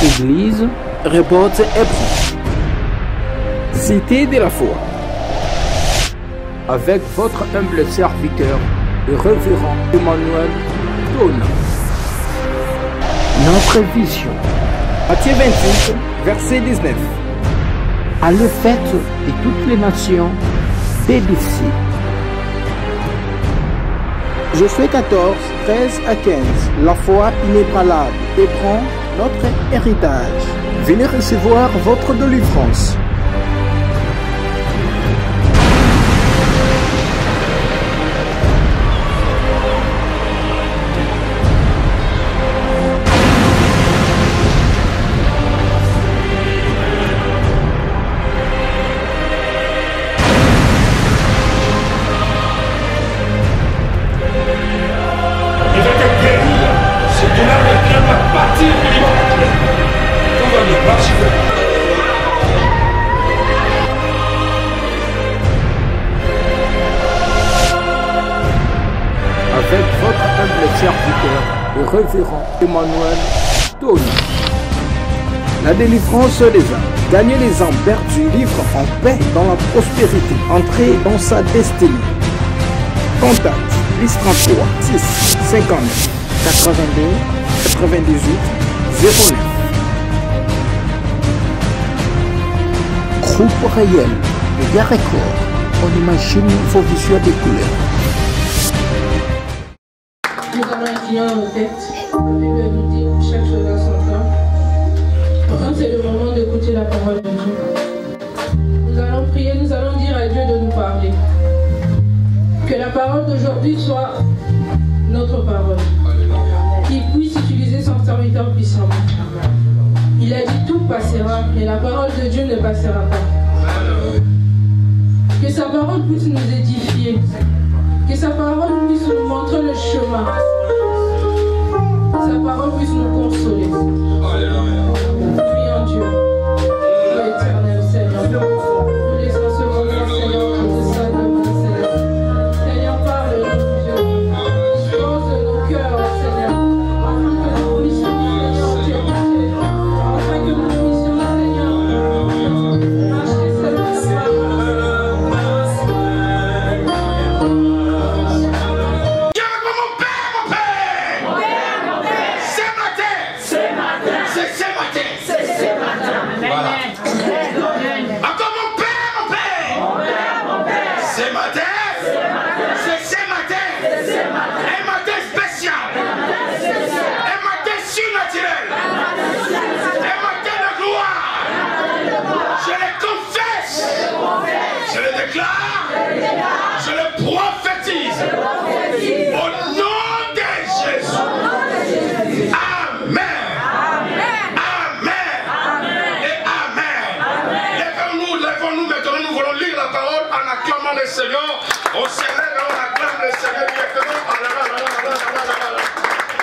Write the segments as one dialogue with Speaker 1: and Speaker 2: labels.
Speaker 1: Église Reporte Hébreu, Cité de la foi, avec votre humble serviteur, le révérend Emmanuel Dona. Notre vision, Matthieu 28, verset 19. Allez faites de toutes les nations des disciples.
Speaker 2: Josué 14, 13 à 15. La foi inébranlable prend notre héritage. Venez recevoir votre délivrance.
Speaker 1: Avec votre humble serviteur, le révérend Emmanuel Dona. La délivrance des âmes. Gagner les âmes perdues, vivre en paix dans la prospérité. Entrer dans sa destinée. Contact +33 6 59 82 98 09. Groupe réel de Gare Record. On imagine une faux visuel des couleurs.
Speaker 3: Nous allons incliner nos têtes, avec nous dire chaque chose à son temps. Quand c'est le moment d'écouter la parole de Dieu, nous allons prier, nous allons dire à Dieu de nous parler. Que la parole d'aujourd'hui soit notre parole. Qu'il puisse utiliser son serviteur puissamment. Il a dit tout passera, mais la parole de Dieu ne passera pas. Que sa parole puisse nous édifier. Que sa parole puisse nous montrer le chemin. Sa parole puisse nous consoler. Prions Dieu. Ô éternel Seigneur. Nous laissons ce moment, Seigneur, pour te saluer, Seigneur. Seigneur, parle-nous, Dieu. Pose nos cœurs, Seigneur. Afin que nous puissions, Seigneur, t'écouter. Afin que nous puissions, Seigneur, marcher cette parole.
Speaker 4: Je le prophétise au nom de Jésus. Amen. Amen. Et amen. Lèvons-nous maintenant. Nous voulons lire la parole en acclamant le Seigneur. On se lève et on acclame le Seigneur directement.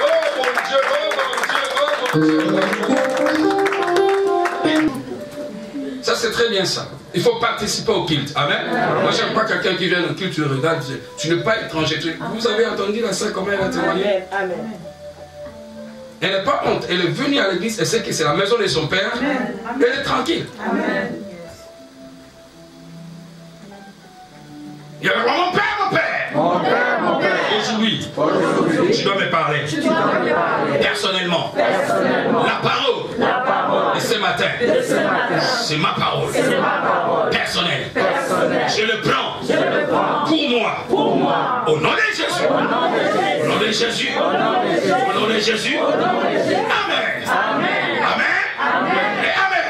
Speaker 4: Oh mon Dieu, oh mon Dieu, oh mon Dieu. Ça c'est très bien ça. Il faut participer au culte. Amen. Moi, j'aime pas quelqu'un qui vient au culte, tu le regardes, tu n'es pas étranger. Vous avez entendu la sœur comment elle a témoigné?
Speaker 3: Amen.
Speaker 4: Elle n'est pas honte. Elle est venue à l'église, elle sait que c'est la maison de son père. Elle est tranquille.
Speaker 3: Amen.
Speaker 4: Il y avait mon père, mon père.
Speaker 5: Mon père, mon père.
Speaker 4: Aujourd'hui, tu dois me parler. Personnellement. La parole. Et ce matin, c'est ma parole. Personnelle. Je le prends. Pour moi. Au nom de Jésus. Au nom de Jésus. Au nom de Jésus. Amen. Amen. Et amen.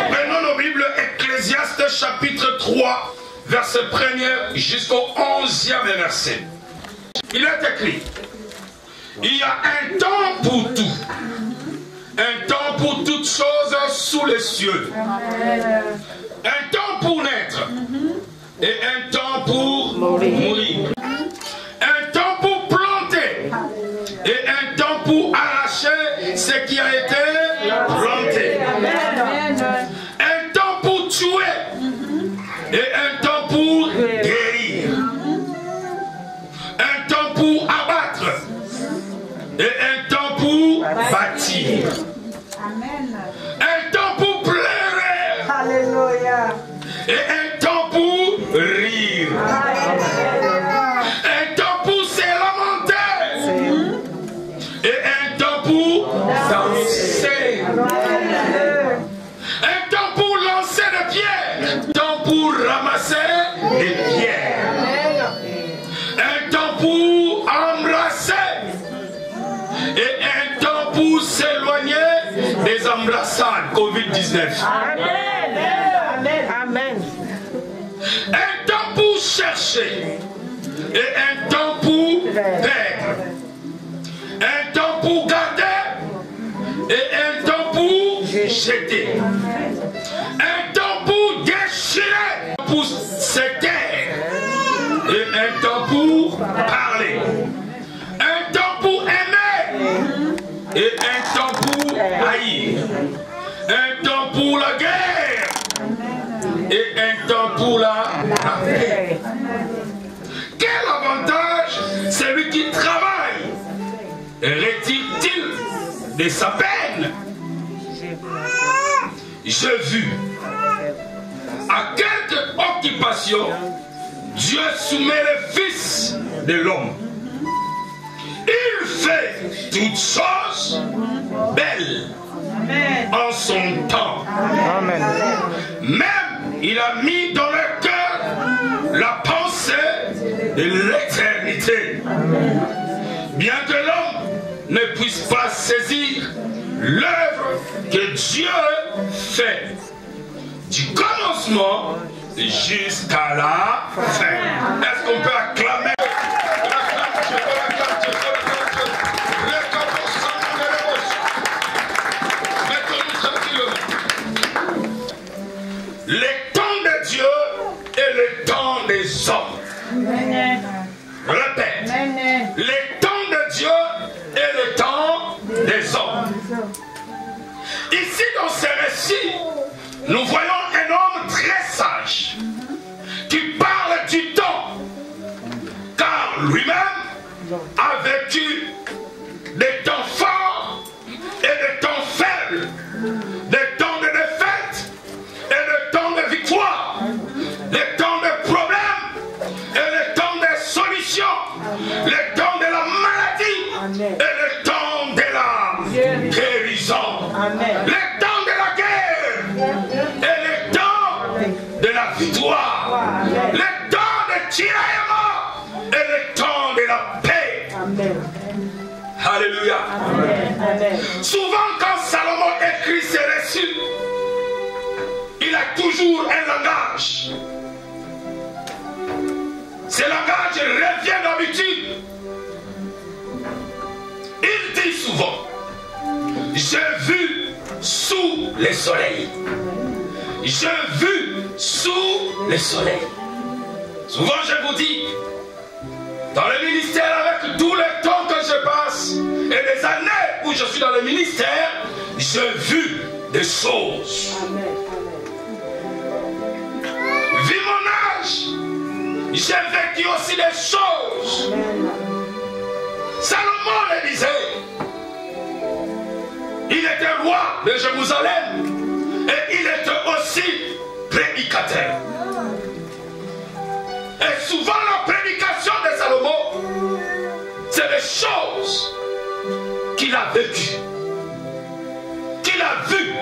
Speaker 4: Prenons nos Bibles, Ecclésiaste chapitre 3. Verset 1er jusqu'au 11e verset. Il est écrit: il y a un temps pour tout, un temps pour toutes choses sous les cieux, un temps pour naître et un temps pour mourir, un temps pour planter et un temps pour arracher ce qui a été planté, un temps pour tuer et un temps pour guérir, un temps pour abattre et un temps pour bâtir, Et un temps pour rire. Un temps pour se lamenter. Et un temps pour danser. Un temps pour lancer des pierres. Un temps pour ramasser des pierres. Un temps pour embrasser. Et un temps pour s'éloigner des embrassades Covid-19.
Speaker 5: Amen.
Speaker 4: Un temps pour chercher. Et un temps pour perdre. Un temps pour garder. Et un temps pour jeter. Un temps pour déchirer. Pour se taire. Et un temps pour parler. Un temps pour aimer. Et un temps pour haïr. Un temps pour la guerre. Et un temps pour la paix. Quel avantage celui qui travaille retire-t-il de sa peine? J'ai vu à quelque occupation Dieu soumet le Fils de l'homme. Il fait toutes choses belles en son temps.
Speaker 5: Amen.
Speaker 4: Même il a mis dans leur cœur la pensée de l'éternité. Bien que l'homme ne puisse pas saisir l'œuvre que Dieu fait du commencement jusqu'à la fin. Est-ce qu'on peut acclamer? Le temps de Dieu et le temps des hommes. Répète. Le temps de Dieu et le temps des hommes. Ici dans ce récit, nous voyons un homme très sage qui parle du temps, car lui-même a vécu des temps forts et des temps faibles, des temps de défaite et des temps de victoire, des temps de problèmes et des temps de solutions, les temps de la maladie et les temps de la guérison, les temps de la guerre et les temps de la victoire, les temps de tiraillement et les temps de la paix. Alléluia. Souvent quand Salomon écrit ses récits, il a toujours un langage. Ce langage revient d'habitude. Il dit souvent: j'ai vu sous le soleil. J'ai vu sous le soleil. Souvent je vous dis, dans le ministère, avec tout le temps que je passe et des années où je suis dans le ministère, j'ai vu des choses. Vu mon âge, j'ai vécu aussi des choses. Salomon le disait. Il était roi de Jérusalem et il était aussi prédicateur. Et souvent la prédication de Salomon, c'est des choses qu'il a vécues, qu'il a vues.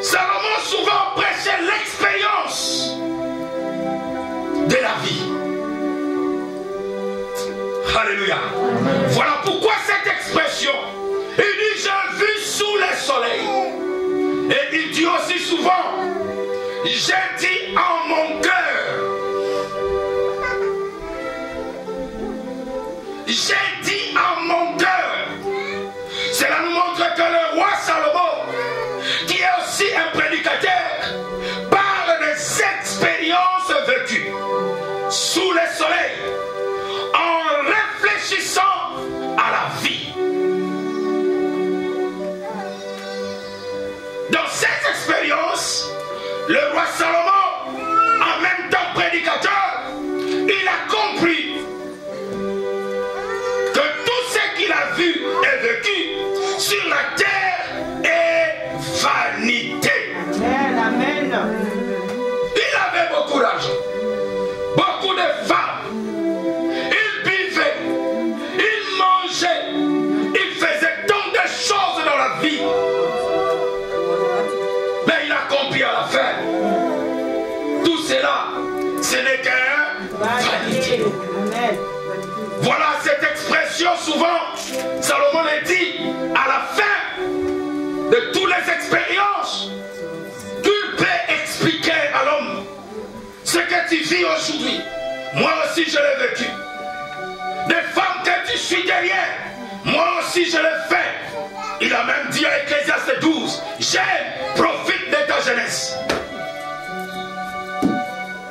Speaker 4: Salomon souvent prêchait l'expérience de la vie. Alléluia. Voilà pourquoi cette expression, il dit j'ai vu sous le soleil. Et il dit aussi souvent, j'ai dit en mon cœur. J'ai dit en mon cœur. Cela nous montre que le roi Salomon, qui est aussi un prédicateur, parle des expériences vécues sous le soleil, en réfléchissant à la vie. Dans cette expérience, le roi Salomon, en même temps prédicateur, il a compris que tout ce qu'il a vu et vécu sur la terre est expression souvent, Salomon l'a dit, à la fin de toutes les expériences, tu peux expliquer à l'homme ce que tu vis aujourd'hui. Moi aussi je l'ai vécu. Des femmes que tu suis derrière, moi aussi je l'ai fait. Il a même dit à Ecclésiaste 12, j'aime, profite de ta jeunesse.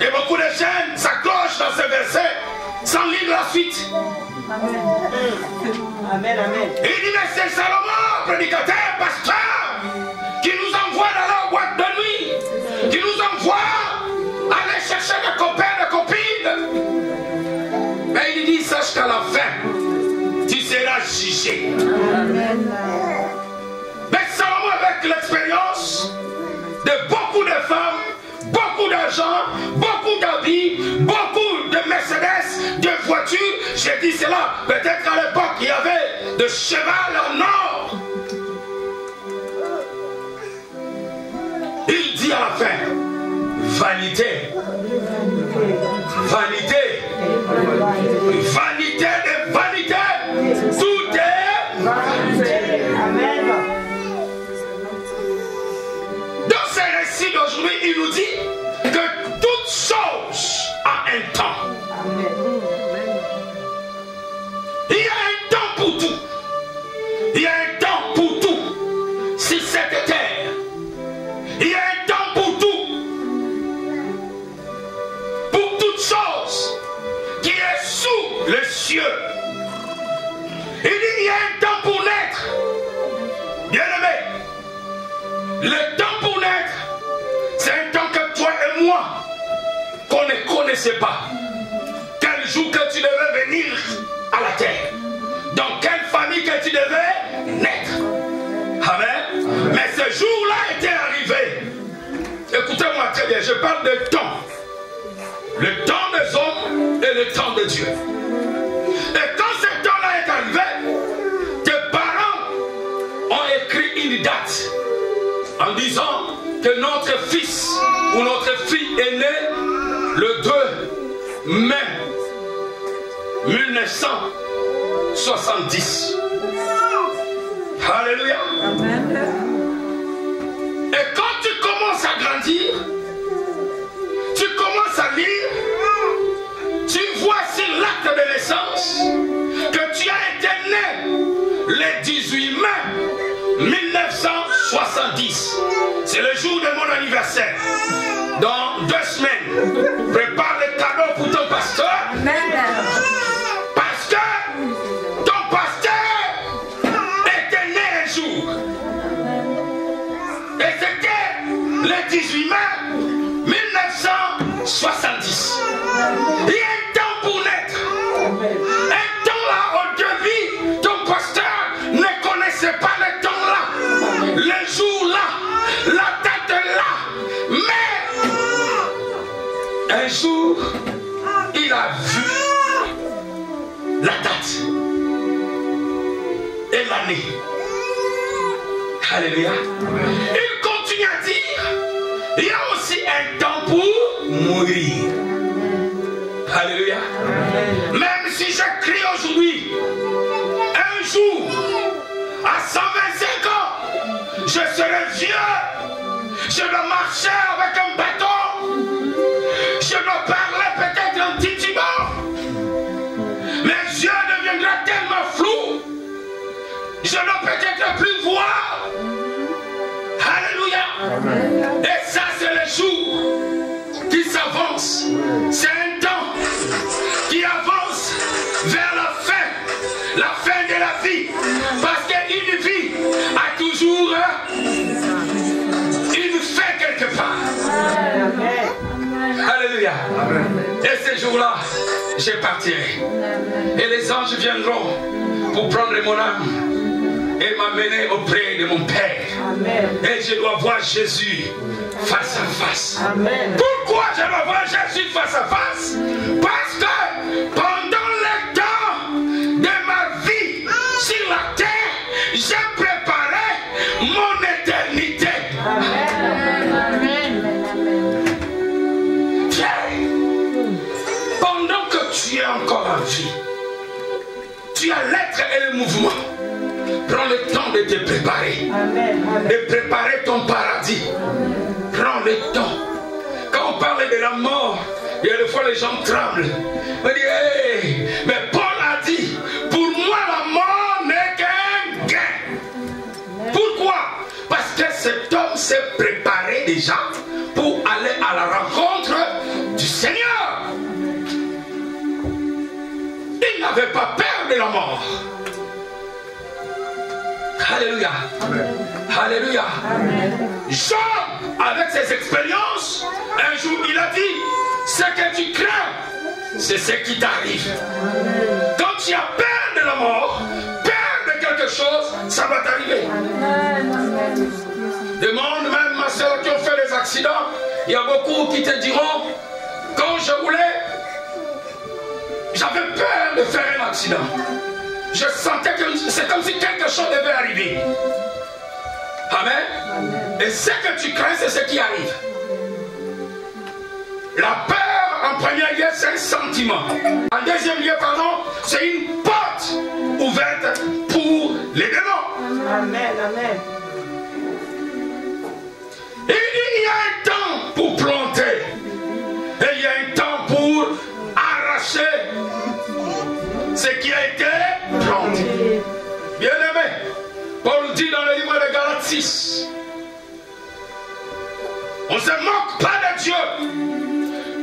Speaker 4: Et beaucoup de jeunes s'accrochent dans ce verset sans lire la suite.
Speaker 5: Amen. Amen, amen.
Speaker 4: Et il dit, mais c'est Salomon, prédicateur, pasteur, qui nous envoie dans la boîte de nuit, qui nous envoie aller chercher des copains, des copines. Mais il dit, sache qu'à la fin, tu seras jugé. Amen. Mais Salomon, avec l'expérience de beaucoup de femmes, beaucoup d'argent, beaucoup d'habits, beaucoup de Mercedes, de voitures. J'ai dit cela, peut-être à l'époque il y avait de cheval en or. Il dit à la fin, vanité, vanité, vanité de vanité, tout est vanité. Amen. Dans ces récits d'aujourd'hui, il nous dit que toute chose a un temps. Il y a un temps pour tout. Il y a un temps pour tout sur cette terre. Il y a un temps pour tout. Pour toute chose qui est sous les cieux. Il dit il y a un temps pour naître. Bien aimé, le temps pour naître, c'est un temps que toi et moi, qu'on ne connaissait pas. Quel jour que tu devais venir à la terre. Dans quelle famille que tu devais naître. Amen. Mais ce jour-là était arrivé. Écoutez-moi très bien, je parle de temps. Le temps des hommes et le temps de Dieu. Et quand ce temps-là est arrivé, tes parents ont écrit une date en disant que notre fils ou notre fille est né le 2 mai 1970. Alléluia. Amen. Et quand tu commences à grandir, tu commences à lire, tu vois sur l'acte de naissance que tu as été né le 18 mai 1970. C'est le jour de mon anniversaire. Dans 2 semaines, prépare les cadeaux pour ton pasteur. Amen. Parce que ton pasteur était né un jour. Et c'était le 18 mai 1970. Il y a un temps pour naître. Un temps là au début, ton pasteur ne connaissait pas le temps là. Le jour là, la date là. Mais un jour, il a vu la date et l'année. Alléluia. Il continue à dire, il y a aussi un temps pour mourir. Alléluia. Même si j'écris aujourd'hui, un jour, à 125 ans, je serai vieux. Je dois marcher avec un bâton. Je dois parler peut-être en titubant. Mes yeux deviendront tellement flous. Je ne dois peut-être plus voir. Alléluia. Et ça, c'est le jour qui s'avance. C'est un temps qui avance vers la fin de la vie. Parce qu'une vie a toujours une fin quelque part. Alléluia. Et ce jour-là, je partirai. Et les anges viendront pour prendre mon âme et m'amener auprès de mon Père. Amen. Et je dois voir Jésus face à face. Amen. Pourquoi je dois voir Jésus face à face? Parce que pendant le temps de ma vie sur la terre, j'ai préparé mon éternité. Amen. Tiens, pendant que tu es encore en vie, Tu as l'être et le mouvement. Prends le temps de te préparer. De préparer ton paradis. Prends le temps. Quand on parle de la mort, il y a des fois les gens tremblent. On dit, hey, mais Paul a dit, pour moi la mort n'est qu'un gain. Pourquoi? Parce que cet homme s'est préparé déjà pour aller à la rencontre du Seigneur. Il n'avait pas peur de la mort. Alléluia. Alléluia. Job, avec ses expériences, un jour il a dit, ce que tu crains, c'est ce qui t'arrive. Quand tu as peur de la mort, peur de quelque chose, ça va t'arriver. Demande même à ceux qui ont fait des accidents, il y a beaucoup qui te diront, quand je voulais, j'avais peur de faire un accident. Je sentais que c'est comme si quelque chose devait arriver. Amen. Et ce que tu crains, c'est ce qui arrive. La peur, en premier lieu, c'est un sentiment. En deuxième lieu, pardon, c'est une porte ouverte pour les démons.
Speaker 5: Amen, amen.
Speaker 4: Et il y a un temps pour planter. Et il y a un temps pour arracher ce qui a été planté. Bien aimé, Paul dit dans le livre de Galates 6, on ne se moque pas de Dieu.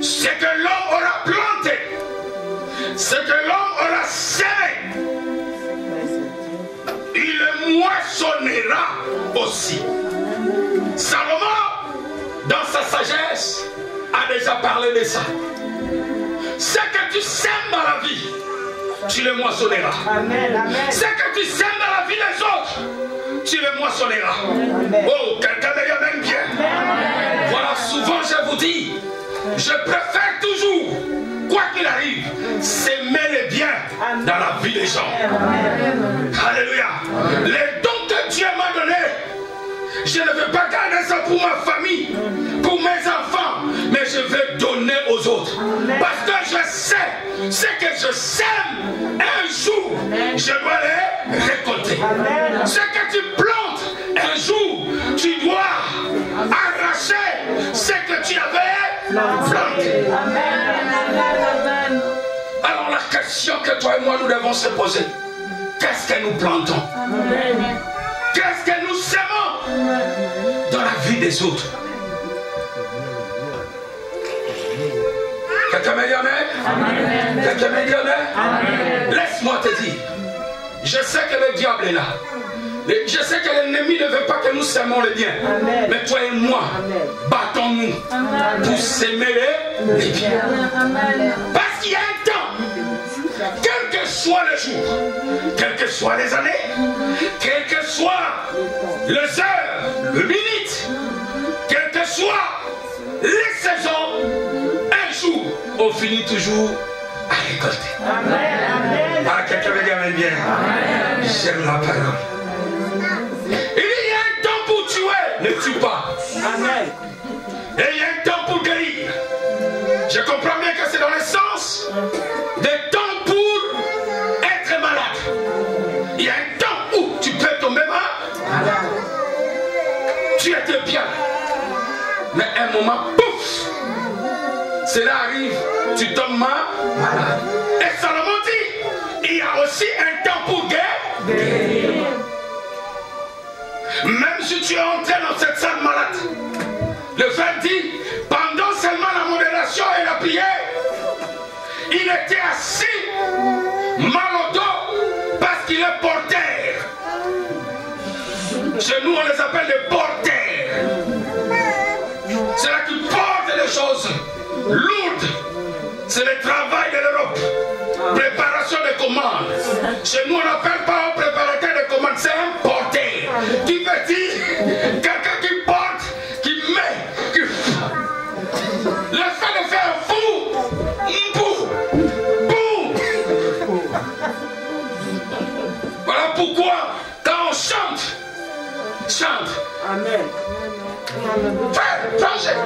Speaker 4: Ce que l'homme aura planté, ce que l'homme aura semé, il le moissonnera aussi. Salomon, dans sa sagesse, a déjà parlé de ça. Ce que tu sèmes dans la vie, tu le moissonneras.
Speaker 5: Amen, amen.
Speaker 4: Ce que tu sèmes dans la vie des autres, tu le moissonneras.
Speaker 5: Amen.
Speaker 4: Oh, quelqu'un me dit amen bien.
Speaker 5: Amen.
Speaker 4: Voilà, souvent je vous dis, je préfère toujours, quoi qu'il arrive, s'aimer le bien dans la vie des gens. Alléluia. Les dons que Dieu m'a donnés, je ne veux pas garder ça pour ma famille, pour mes enfants, mais je vais donner aux autres. Parce que je sais, ce que je sème, un jour, je dois les récolter. Ce que tu plantes, un jour, tu dois arracher ce que tu avais planté. Alors la question que toi et moi nous devons se poser, qu'est-ce que nous plantons? Qu'est-ce que nous semons dans la vie des autres? Quelqu'un me dit amen? Quelqu'un me dit amen? Laisse-moi te dire, je sais que le diable est là. Je sais que l'ennemi ne veut pas que nous sèmons le bien.
Speaker 5: Amen.
Speaker 4: Mais toi et moi, battons-nous pour s'aimer les biens. Parce qu'il y a un temps, quel que soit le jour, quelles que soient les années, quelles que soient les heures, les minutes, quelles que soient les saisons, un jour, on finit toujours à récolter.
Speaker 5: Amen.
Speaker 4: Ah, quelqu'un me dit amen bien. J'aime la parole. Il y a un temps pour tuer, ne tue pas.
Speaker 5: Amen.
Speaker 4: Et il y a un temps pour guérir. Je comprends bien que c'est dans le sens des temps pour être malade. Il y a un temps où tu peux tomber malade. Tu étais bien. Mais un moment, pouf, cela arrive, tu tombes malade. Et Salomon dit, il y a aussi un temps pour guérir. Même si tu es entré dans cette salle malade, le frère dit, pendant seulement la modération et la prière, il était assis, mal au dos, parce qu'il est porteur. Chez nous, on les appelle des porteurs. C'est là qui portent les choses lourdes. C'est le travail de l'Europe. Préparation des commandes. Chez nous, on n'appelle pas un préparateur de commandes, c'est un porteur. Qui veut dire quelqu'un qui porte, qui met, qui... Le fait de faire un fou, voilà pourquoi, quand on chante.
Speaker 5: Amen.
Speaker 4: Fais, plongez.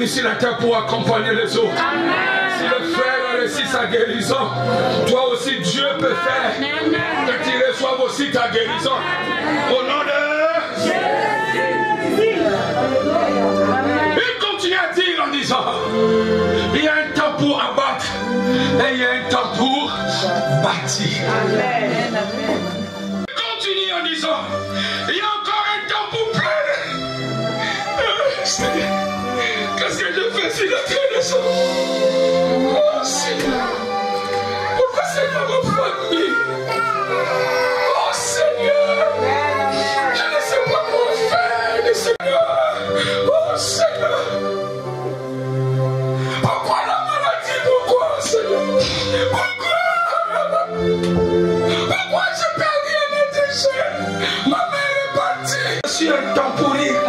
Speaker 4: venu sur la terre pour accompagner les autres. Si le frère a réussi sa guérison, toi aussi Dieu peut faire que tu reçoives aussi ta guérison. Au nom de Jésus. Il continue à dire en disant, il y a un temps pour abattre et il y a un temps pour bâtir. Il continue en disant, il y a encore un temps pour pleurer. Qu'est-ce que je fais sur la terre de ça? Oh Seigneur, pourquoi c'est pas ma famille? Oh Seigneur, je ne sais pas quoi faire, Seigneur. Oh Seigneur, pourquoi la maladie? Pourquoi Seigneur? Pourquoi j'ai perdu un être cher? Ma mère est partie. Je suis un temps pour rire.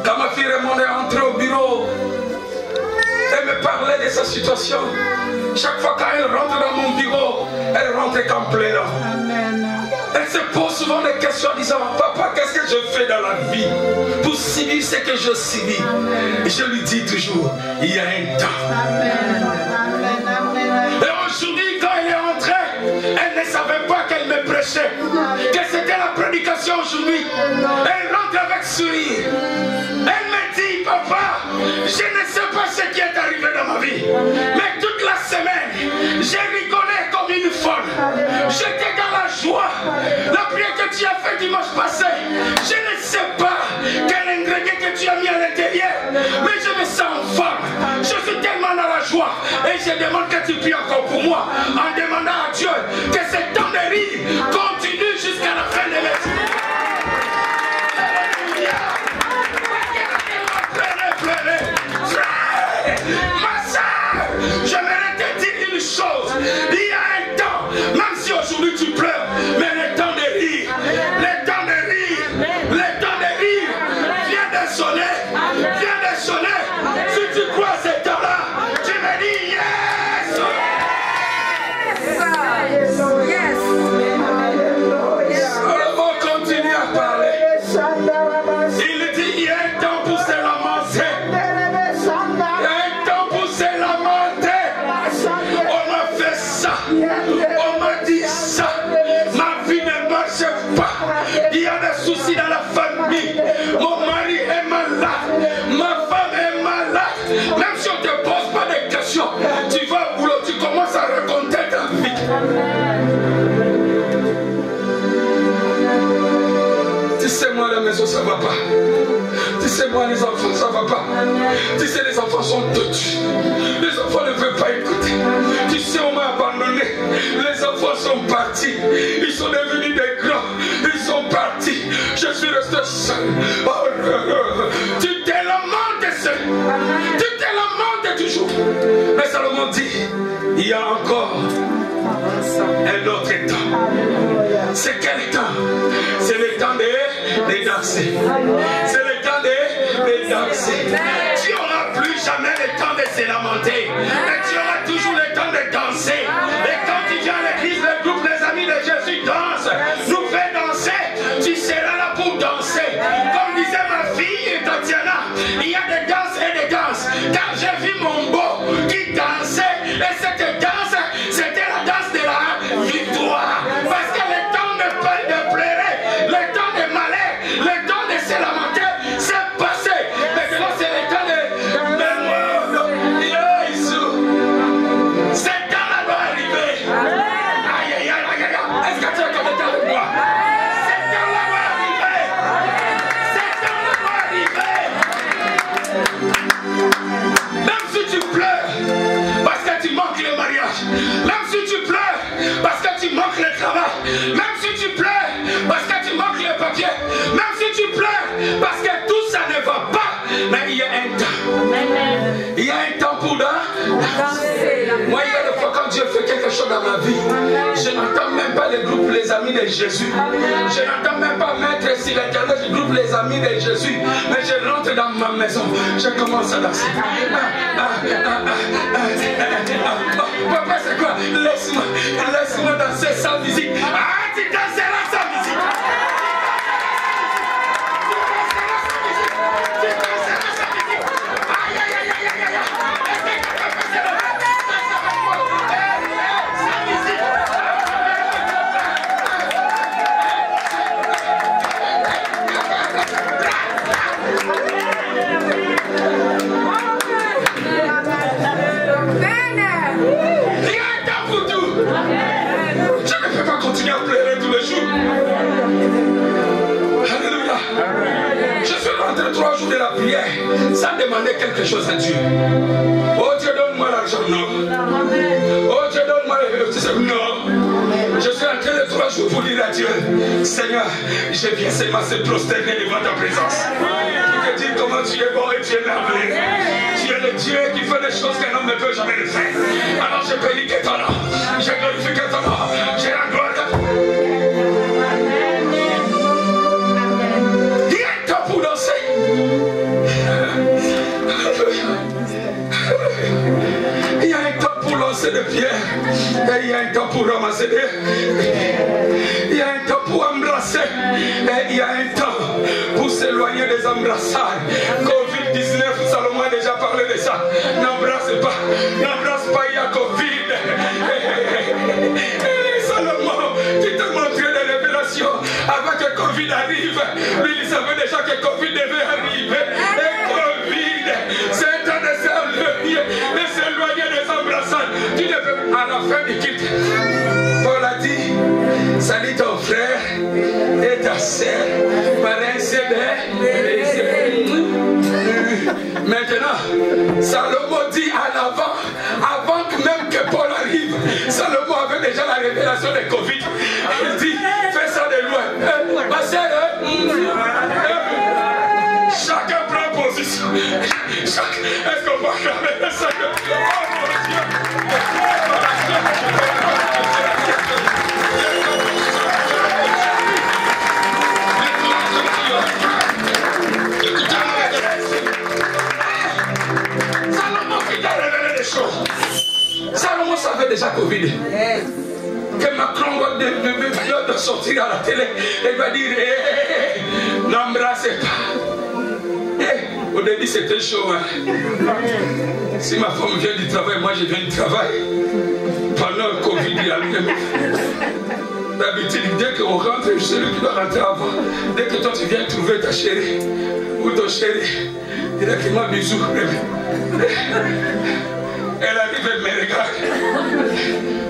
Speaker 4: Quand ma fille Raymond est entrée au bureau, elle me parlait de sa situation. Chaque fois qu'elle rentre dans mon bureau, elle rentre en pleurant. Elle se pose souvent des questions en disant, papa, qu'est-ce que je fais dans la vie pour subir ce que je subis? Et je lui dis toujours, il y a un temps. Et aujourd'hui, quand elle est rentrée, elle ne savait pas qu'elle me prêchait, que c'était la prédication aujourd'hui. Elle rentre avec sourire. Elle me dit, papa, je ne sais pas ce qui est arrivé dans ma vie, mais toute la semaine, j'ai rigolé comme une folle. J'étais dans la joie. La prière que tu as fait dimanche passé, je ne sais pas quel ingrédient que tu as mis à l'intérieur, mais je me sens en forme. Je suis tellement dans la joie. Et je demande que tu pries encore pour moi, en demandant à Dieu que ce temps de rire continue jusqu'à la fin de l'étude. Ma soeur, j'aimerais te dire une chose. Il y a un temps, même si aujourd'hui tu pleures, mais le temps de rire, le temps de rire, le temps de rire vient de sonner, vient de sonner. Si tu crois à ce temps-là, tu me dis yes. Alors on continue à parler. Il dit il y a un temps pour se lamenter. On m'a dit ça, ma vie ne marche pas, il y a des soucis dans la famille, mon mari est malade, ma femme est malade. Même si on ne te pose pas de questions, tu vas au boulot, tu commences à raconter ta vie. Tu sais moi à la maison ça va pas. Tu sais moi les enfants ça va pas. Tu sais les enfants sont têtus. Les enfants ne veulent pas écouter. Tu sais on m'a abandonné. Les enfants sont partis. Ils sont devenus des grands. Ils sont partis. Je suis resté seul. Oh, tu te lamentes seul. Tu te lamentes toujours. Mais Salomon dit, il y a encore un autre temps. C'est quel temps? C'est le temps de danser. C'est le temps de danser. Tu n'auras plus jamais le temps de se lamenter, mais tu auras toujours le temps de danser. Et quand tu viens à l'église, le groupe des amis de Jésus danse, nous fait danser. Tu seras là pour danser. Comme disait ma fille Tatiana, il y a des danses et des danses. Car j'ai vu mon beau qui dansait, et cette danse, c'était la danse de la victoire. Parce que le temps de pleurer, le temps de malheur, le temps de se lamenter, c'est passé. Maintenant c'est le temps de ce temps-là doit arriver. Aïe aïe aïe aïe aïe. Est-ce que tu es connecté avec moi? Ce temps-là doit arriver. Ce temps-là doit arriver. Même si tu pleures parce que tu manques le mariage, même si tu pleures parce que tu manques le travail, même si tu pleures parce que tu manques les papiers, même si tu pleures parce que tout ça ne va pas, mais il y a un temps. Il y a un temps pour danser. Moi, il y a des fois quand Dieu fait quelque chose dans ma vie, je n'entends même pas le groupe Les Amis de Jésus. Je n'entends même pas mettre sur l'internet le groupe Les Amis de Jésus. Mais je rentre dans ma maison, je commence à danser. Papa, c'est quoi? Laisse-moi danser sans musique. Ah, tu danseras sans musique. Tu danseras sans musique. demander quelque chose à Dieu. Oh Dieu, donne-moi l'argent. Non. Oh Dieu, donne-moi le... Non. Je suis en train de 3 jours pour dire à Dieu, Seigneur, je viens seulement se prosterner devant ta présence. Pour te dire comment tu es bon et tu es merveilleux. Tu es le Dieu qui fait des choses qu'un homme ne peut jamais le faire. Alors je bénis que ton nom. Je glorifie que ton nom. J'ai la gloire. Il y a un temps pour danser. Il y a un temps pour lancer des pierres. Et il y a un temps pour ramasser des... Il y a un temps pour embrasser. Et il y a un temps pour s'éloigner des embrassades. Covid-19, Salomon a déjà parlé de ça. N'embrasse pas. N'embrasse pas, il y a Covid. Salomon, qui te montrait des révélations avant que Covid arrive. Lui, il savait déjà que Covid devait arriver. Et Covid, c'est un temps de s'éloigner des embrassades. Tu ne peux, à la fin du culte, Paul a dit, salut ton frère et ta sœur par un CD. Maintenant, Salomon dit à l'avant, avant que même que Paul arrive, Salomon avait déjà la révélation de Covid. Il dit, fais ça de loin. Ma sœur, chacun prend position. Est-ce qu'on va calmer ça? Oh mon Dieu! Salomon savait déjà Covid. Que Macron va sortir à la télé et va dire n'embrassez pas. Au début c'était chaud. Si ma femme vient du travail, moi je viens du travail. Pendant le Covid, il y a même. D'habitude, dès qu'on rentre, je suis celui qui doit rentrer avant. Dès que toi tu viens trouver ta chérie ou ton chéri, directement bisous. Elle arrive, elle me regarde.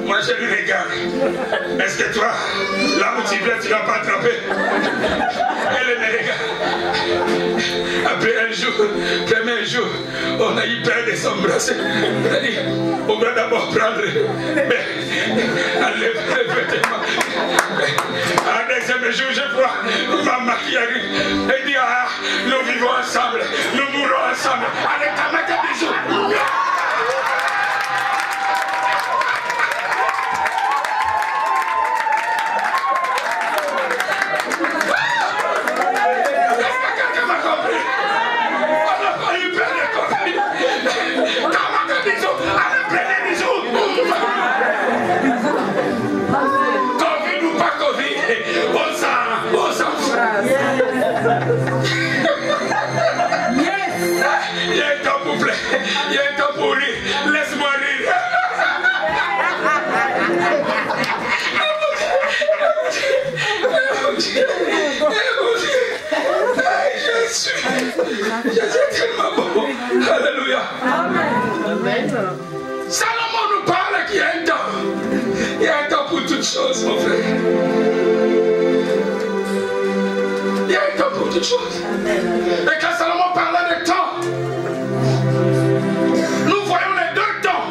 Speaker 4: Moi, je lui regarde. Est-ce que toi, là où tu viens, tu ne vas pas attraper? Elle me regarde. Après un jour, premier jour, on a eu peur de s'embrasser. Elle a dit, on va d'abord prendre. Mais, enlève les vêtements. Un deuxième jour, je vois maman qui arrive. Elle dit, ah, nous vivons ensemble, nous mourrons ensemble. Allez, t'as mis tes bisous. Il y a un temps pour pleurer, il y a un temps pour rire. Laisse-moi rire. Je suis tellement bon. Alléluia. Amen. Salomon nous parle qu'il y a un temps. Il y a un temps pour toutes choses, mon frère. Il y a un temps pour toutes choses. Et quand Salomon parlait de temps, nous voyons les deux temps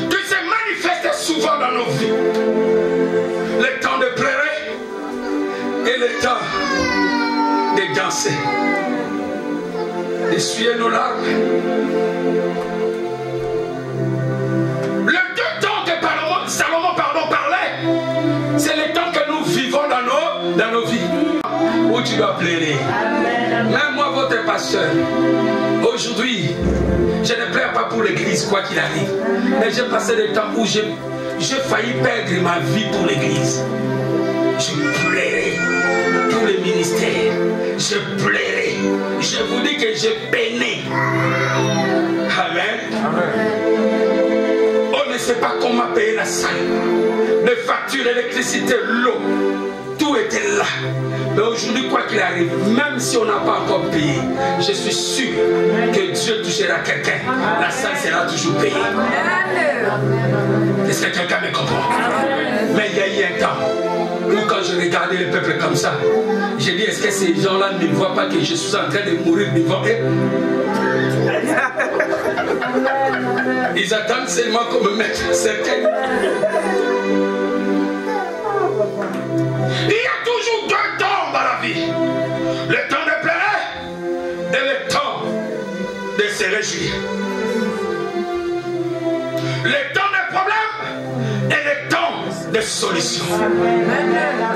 Speaker 4: qui se manifestent souvent dans nos vies. Le temps de pleurer et le temps de danser, d'essuyer nos larmes. Les deux temps que Salomon parlait, c'est le temps que nous vivons dans nos vies. Où tu dois pleurer. Même moi, votre pasteur, aujourd'hui, je ne pleure pas pour l'église, quoi qu'il arrive. Mais j'ai passé des temps où j'ai failli perdre ma vie pour l'église. Je pleurais pour le ministère. Je pleurais. Je vous dis que j'ai peiné. Amen. On ne sait pas comment payer la salle. Les factures, l'électricité, l'eau. Tout était là. Mais aujourd'hui, quoi qu'il arrive, même si on n'a pas encore payé, je suis sûr que Dieu touchera quelqu'un. La salle sera toujours payée. Est-ce que quelqu'un me comprend? Mais il y a eu un temps Nous, quand je regardais le peuple comme ça, j'ai dit, est-ce que ces gens-là ne voient pas que je suis en train de mourir devant eux? Ils attendent seulement qu'on me mette un cercueil. Il y a toujours deux temps dans la vie. Le temps de pleurer et le temps de se réjouir. Le temps de problème et le temps de solution.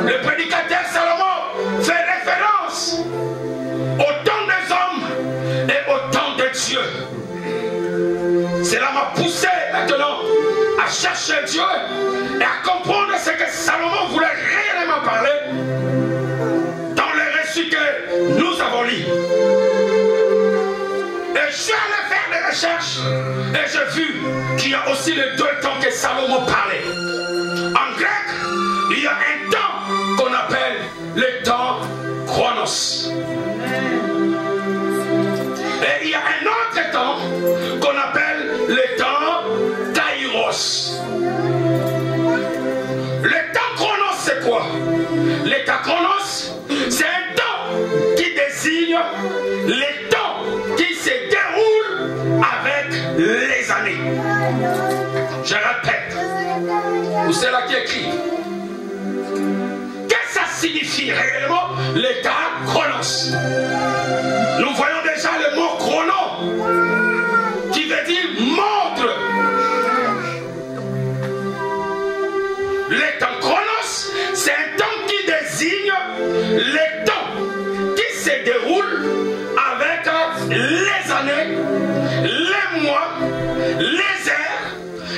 Speaker 4: Le prédicateur Salomon fait référence au temps des hommes et au temps de Dieu. Cela m'a poussé maintenant à chercher Dieu et à comprendre ce que Salomon voulait réellement parler dans les récits que nous avons lus. Et je suis allé faire des recherches et j'ai vu qu'il y a aussi les deux temps que Salomon parlait. En grec, il y a un temps qu'on appelle le temps chronos. Et il y a un autre temps qu'on appelle le temps kairos. Le temps chronos, c'est quoi? Le temps chronos, c'est un temps qui désigne les temps qui se déroulent avec les années. Je répète, ou c'est là qui écrit. Qu'est-ce que ça signifie réellement le temps chronos? Nous voyons déjà le mot chrono qui veut dire montre. Le temps chronos, c'est un temps qui désigne les temps qui se déroulent avec les années, les mois, les heures,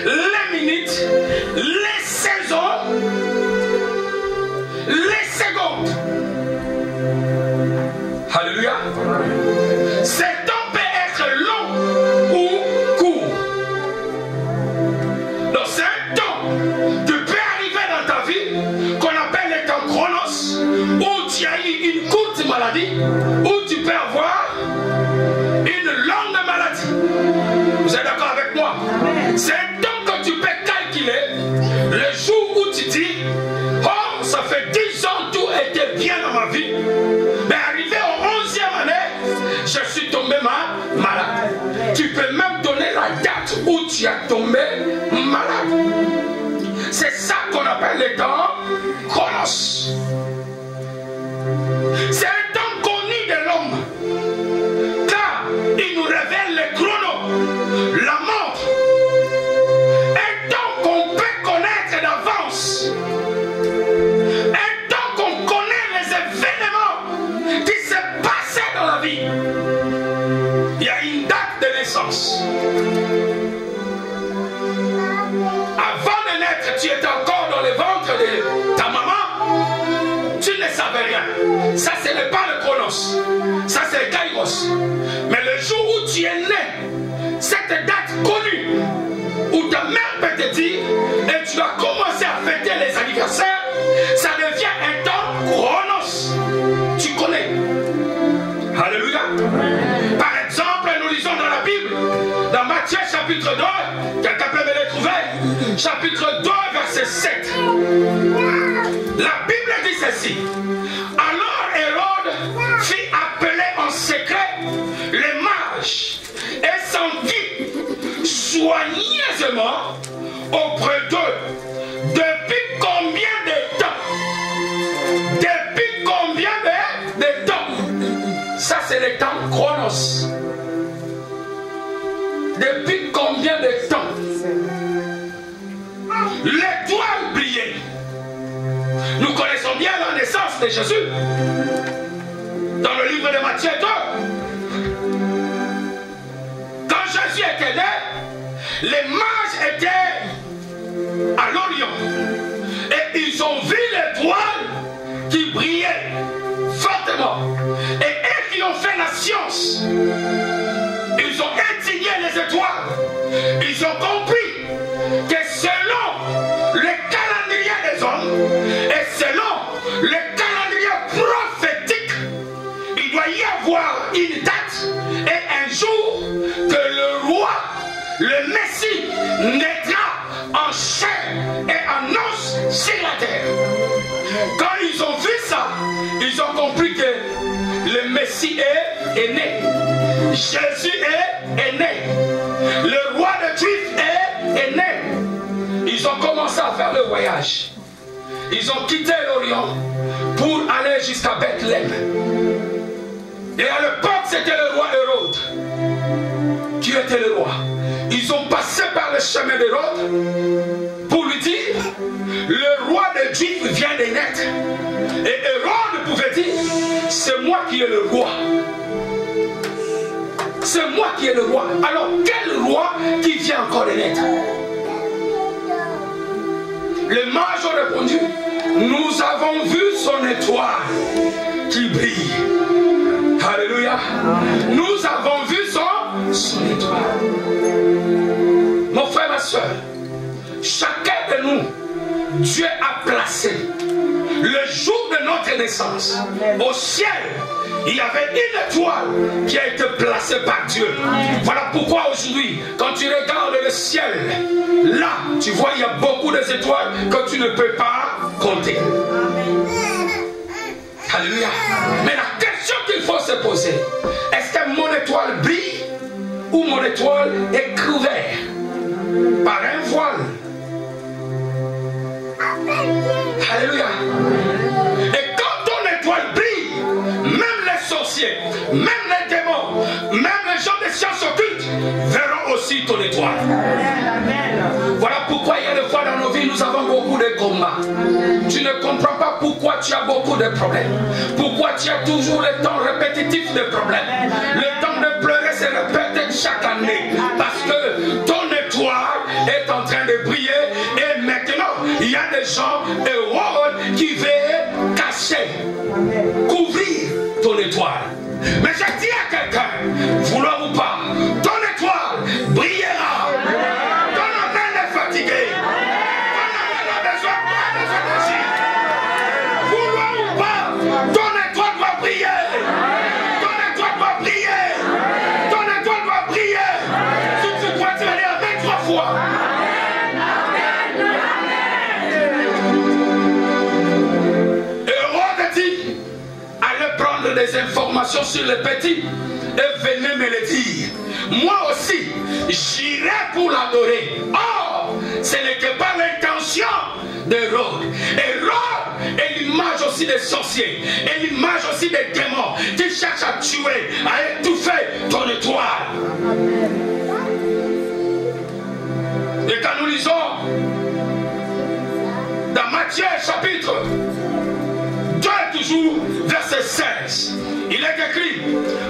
Speaker 4: les minutes, les saisons, les secondes. Alléluia. Ce temps peut être long ou court. Donc c'est un temps qui peut arriver dans ta vie qu'on appelle le temps chronos, où tu as eu une courte maladie, où tu peux avoir une longue maladie. Vous êtes d'accord avec moi? C'est un temps que tu peux calculer le jour où tu dis, oh, ça fait 10 ans tout était bien dans ma vie, mais arrivé au 11e année, je suis tombé malade. Tu peux même donner la date où tu as tombé malade. C'est ça qu'on appelle le temps chronos. C'est un temps connu de l'homme, car il nous révèle le chrono, la montre. Un temps qu'on peut connaître d'avance. Un temps qu'on connaît les événements qui se passaient dans la vie. Il y a une date de naissance. Avant de naître, tu étais encore dans le ventre de ta maman. Tu ne savais rien. Ça, ce n'est pas le chronos. Ça, c'est le kairos. Mais le jour où tu es né, cette date connue, où ta mère peut te dire, et tu as commencé à fêter les anniversaires, ça devient un temps chronos. Tu connais. Alléluia. Par exemple, nous lisons dans la Bible, dans Matthieu chapitre 2, quelqu'un peut me le trouver, chapitre 2, verset 7. La Bible dit ceci. Alors Hérode fit appeler en secret les mages et s'enquit soigneusement auprès d'eux. Depuis combien de temps? Depuis combien de temps? Ça, c'est le temps chronos. Depuis combien de temps? L'étoile brillait. Nous connaissons bien la naissance de Jésus. Dans le livre de Matthieu 2. Quand Jésus était né, les mages étaient à l'Orient. Et ils ont vu l'étoile qui brillait fortement. Et eux qui ont fait la science, ils ont étudié les étoiles. Ils ont compris que selon le calendrier des hommes et selon le calendrier prophétique, il doit y avoir une date et un jour que le roi, le Messie, naîtra en chair et en os sur la terre. Quand ils ont vu ça, ils ont compris que le Messie est né. Jésus est né. Le roi de Juifs est né. Ils ont commencé à faire le voyage. Ils ont quitté l'Orient pour aller jusqu'à Bethléem. Et à l'époque, c'était le roi Hérode qui était le roi. Ils ont passé par le chemin d'Hérode pour lui dire: le roi des Juifs vient de naître. Et Hérode pouvait dire: c'est moi qui ai le roi. C'est moi qui ai le roi. Alors quel roi qui vient encore de naître? Les mages ont répondu: nous avons vu son étoile qui brille. Alléluia. Nous avons vu son étoile. Mon frère, ma soeur, chacun de nous, Dieu a placé le jour de notre naissance. Au ciel, il y avait une étoile qui a été placée par Dieu. Voilà pourquoi aujourd'hui, quand tu regardes le ciel, là, tu vois, il y a beaucoup d'étoiles que tu ne peux pas compter. Alléluia. Mais la question qu'il faut se poser, est-ce que mon étoile brille ou mon étoile est couverte par un voile? Alléluia. Et quand ton étoile brille, même les sorciers, même les démons, même les gens des sciences occultes verront aussi ton étoile. Voilà pourquoi il y a des fois dans nos vies, nous avons beaucoup de combats. Tu ne comprends pas pourquoi tu as beaucoup de problèmes. Pourquoi tu as toujours le temps répétitif de problèmes. Le temps de pleurer se répète chaque année. Parce que ton étoile est en train de briller. Et maintenant, il y a des gens, Hérode, qui veulent cacher, couvrir ton étoile. Mais je dis à quelqu'un, vouloir ou pas, ton étoile brillera. Ton âme est fatiguée. Ton âme a besoin d'agir. Vouloir ou pas, ton étoile doit briller. Ton étoile doit briller. Ton étoile doit briller. Si tu crois, tu vas dire Amen 3 fois. Hérode dit: allez prendre des informations sur les petits et venez me le dire. Moi aussi, j'irai pour l'adorer. Or, ce n'est que pas l'intention d'Hérode. Hérode est l'image aussi des sorciers, et l'image aussi des démons qui cherchent à tuer, à étouffer ton étoile. Et quand nous lisons dans Matthieu chapitre 2, toujours verset 16, il est écrit: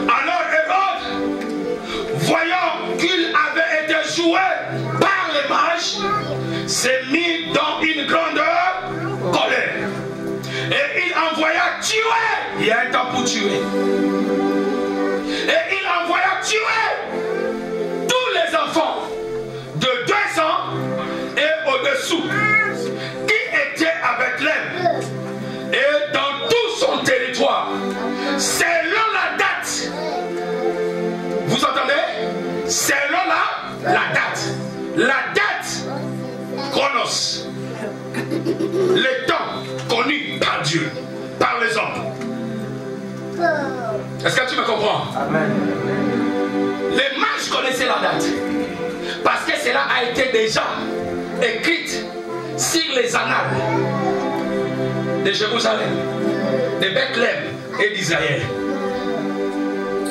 Speaker 4: alors Hérode, voyant qu'il avait été joué par les mages, s'est mis dans une grande colère. Et il envoya tuer. Il y a un temps pour tuer. Et il envoya tuer tous les enfants de 2 ans et au-dessous qui étaient à Bethléem et dans tout son territoire, selon la date. Vous entendez? Selon la date. La date, chronos. Le temps connu par Dieu, par les hommes. Est-ce que tu me comprends? Amen. Les mages connaissaient la date. Parce que cela a été déjà écrite sur les annales de Jérusalem, de Bethléem et d'Israël.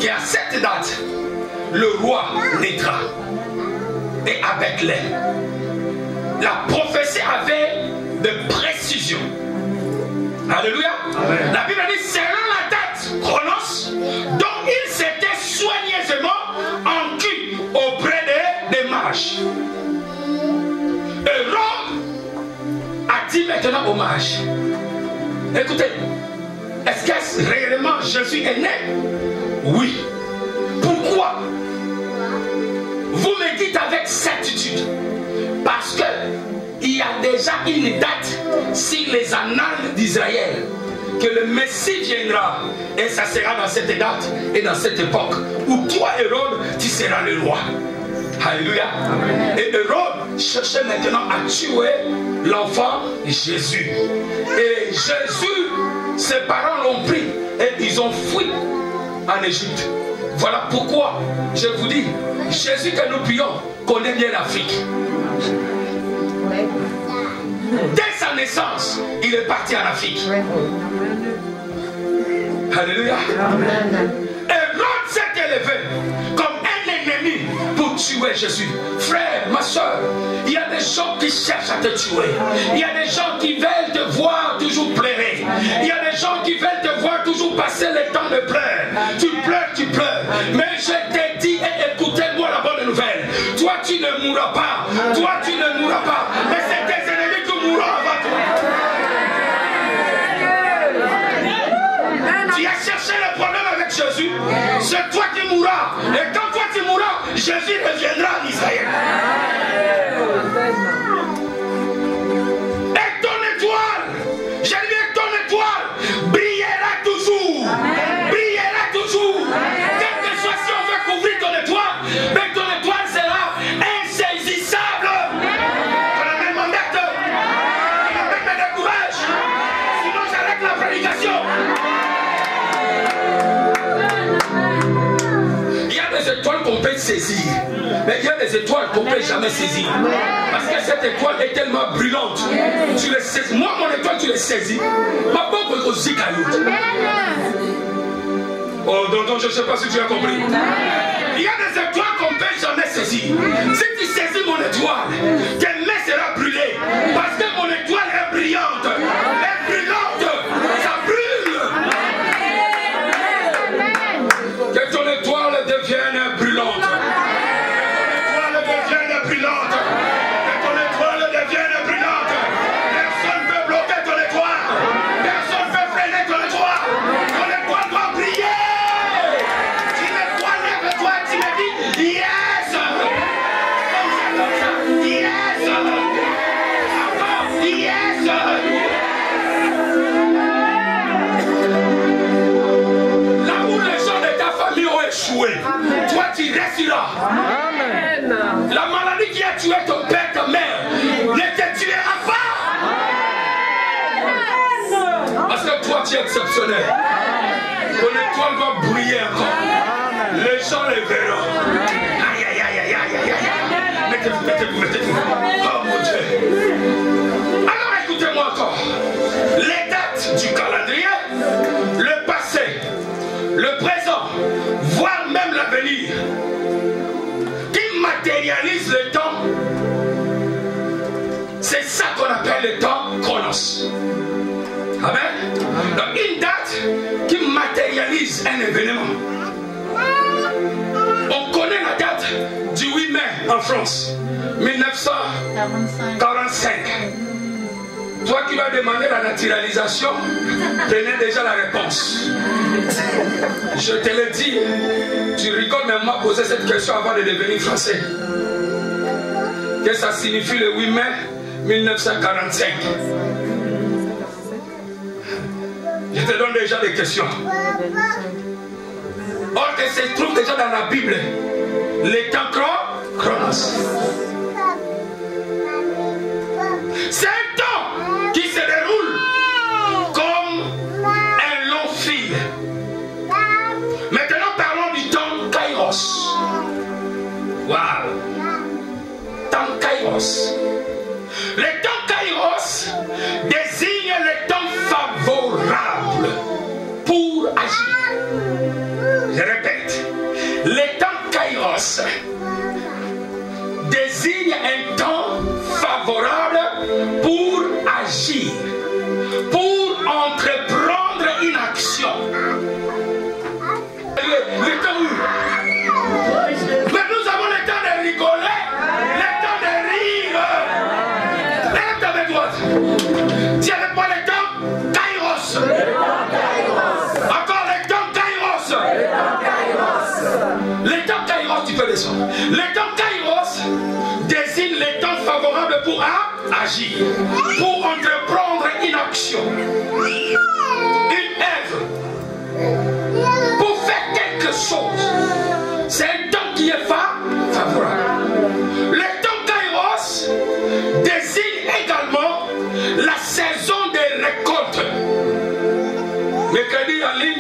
Speaker 4: Qu'à cette date, le roi naîtra. Et à Bethléem, la prophétie avait de précision. Alléluia. Amen. La Bible dit selon la date chronos dont il s'était soigneusement enquis auprès des mages. Hérode a dit maintenant aux mages: écoutez, est-ce que réellement Jésus est né? Oui. Pourquoi? Vous me dites avec certitude. Parce que il y a déjà une date sur les annales d'Israël que le Messie viendra, et ça sera dans cette date et dans cette époque où toi, Hérode, tu seras le roi. Alléluia. Amen. Et Hérode cherchaient maintenant à tuer l'enfant Jésus. Et Jésus, ses parents l'ont pris et ils ont fui en Égypte. Voilà pourquoi je vous dis, Jésus que nous prions connaît bien l'Afrique. Dès sa naissance, il est parti en Afrique. Alléluia. Hérode s'est élevé comme un ennemi pour tuer Jésus. Frère, ma soeur, il y a des gens qui cherchent à te tuer. Il y a des gens qui veulent te voir toujours pleurer. Il y a des gens qui veulent te voir toujours passer le temps de pleurer. Tu pleures. Mais je t'ai dit, et écoutez-moi la bonne nouvelle. Toi, tu ne mourras pas. Toi, tu ne mourras pas. Mais c'est tes ennemis qui mourront avant toi. Tu as cherché le problème avec Jésus. C'est toi qui mourras. Et quand toi tu mourras, Jésus reviendra en Israël. Et ton étoile, j'ai dit ton étoile, brillera toujours. Brillera toujours. Quel que soit si on veut couvrir ton étoile, mais ton étoile sera insaisissable. Ton ami m'embête. Ton ami me décourage. Sinon j'arrête la prédication. Des étoiles qu'on peut saisir, mais il y a des étoiles qu'on ne peut jamais saisir parce que cette étoile est tellement brûlante. Tu les saisis. Moi, mon étoile, tu les saisis. Ma pauvre aussi cailloute. Oh, donc je ne sais pas si tu as compris. Il y a des étoiles qu'on ne peut jamais saisir. Si tu saisis mon étoile, tes mains seront brûlées parce que mon étoile est brillante. Elle est brûlante. Ça brûle. Que ton étoile devienne brûlante. Que ton étoile devienne brûlante. Que ton étoile devienne brûlante. Personne ne peut bloquer ton étoile. Personne ne peut freiner ton étoile. Ton étoile doit briller. Si l'étoile lève-toi, tu me dis yes. Comme ça. Yes. Encore yes. Là où les gens de ta famille ont échoué, toi tu resteras. Amen. La maladie qui a tué ton père, ta mère, ne te tuera pas. Parce que toi tu es exceptionnel. Ton étoile va briller encore. Les gens les verront. Aïe aïe aïe aïe aïe aïe. Mettez-vous. Oh mon Dieu. Alors écoutez-moi encore. Les dates du calendrier, le passé, le présent, voire même l'avenir, qui matérialise le temps, c'est ça qu'on appelle le temps chronos. Amen. Donc une date qui matérialise un événement. On connaît la date du 8 mai en France, 1945. Toi qui vas demander la naturalisation, prenez déjà la réponse. Je te le dis, tu rigoles même moi poser cette question avant de devenir français. Qu'est-ce que ça signifie le 8 mai 1945? Je te donne déjà des questions. Or que se trouve déjà dans la Bible, les temps chronos. C'est un temps qui se déroule comme un long fil. Maintenant parlons du temps Kairos. Waouh! Temps Kairos. Le temps Kairos désigne le temps favorable pour agir. Je répète, le temps Kairos désigne un temps favorable pour agir, pour entreprendre une action. Le temps où? Mais nous avons le temps de rigoler, le temps de rire. Lève ta main droite. Tu n'avais pas le temps Kairos. Encore le temps Kairos. Le temps Kairos, tu peux descendre. Le temps Kairos désigne le temps favorable pour agir, pour entreprendre une action, une œuvre, pour faire quelque chose. C'est un temps qui est favorable. Le temps Kairos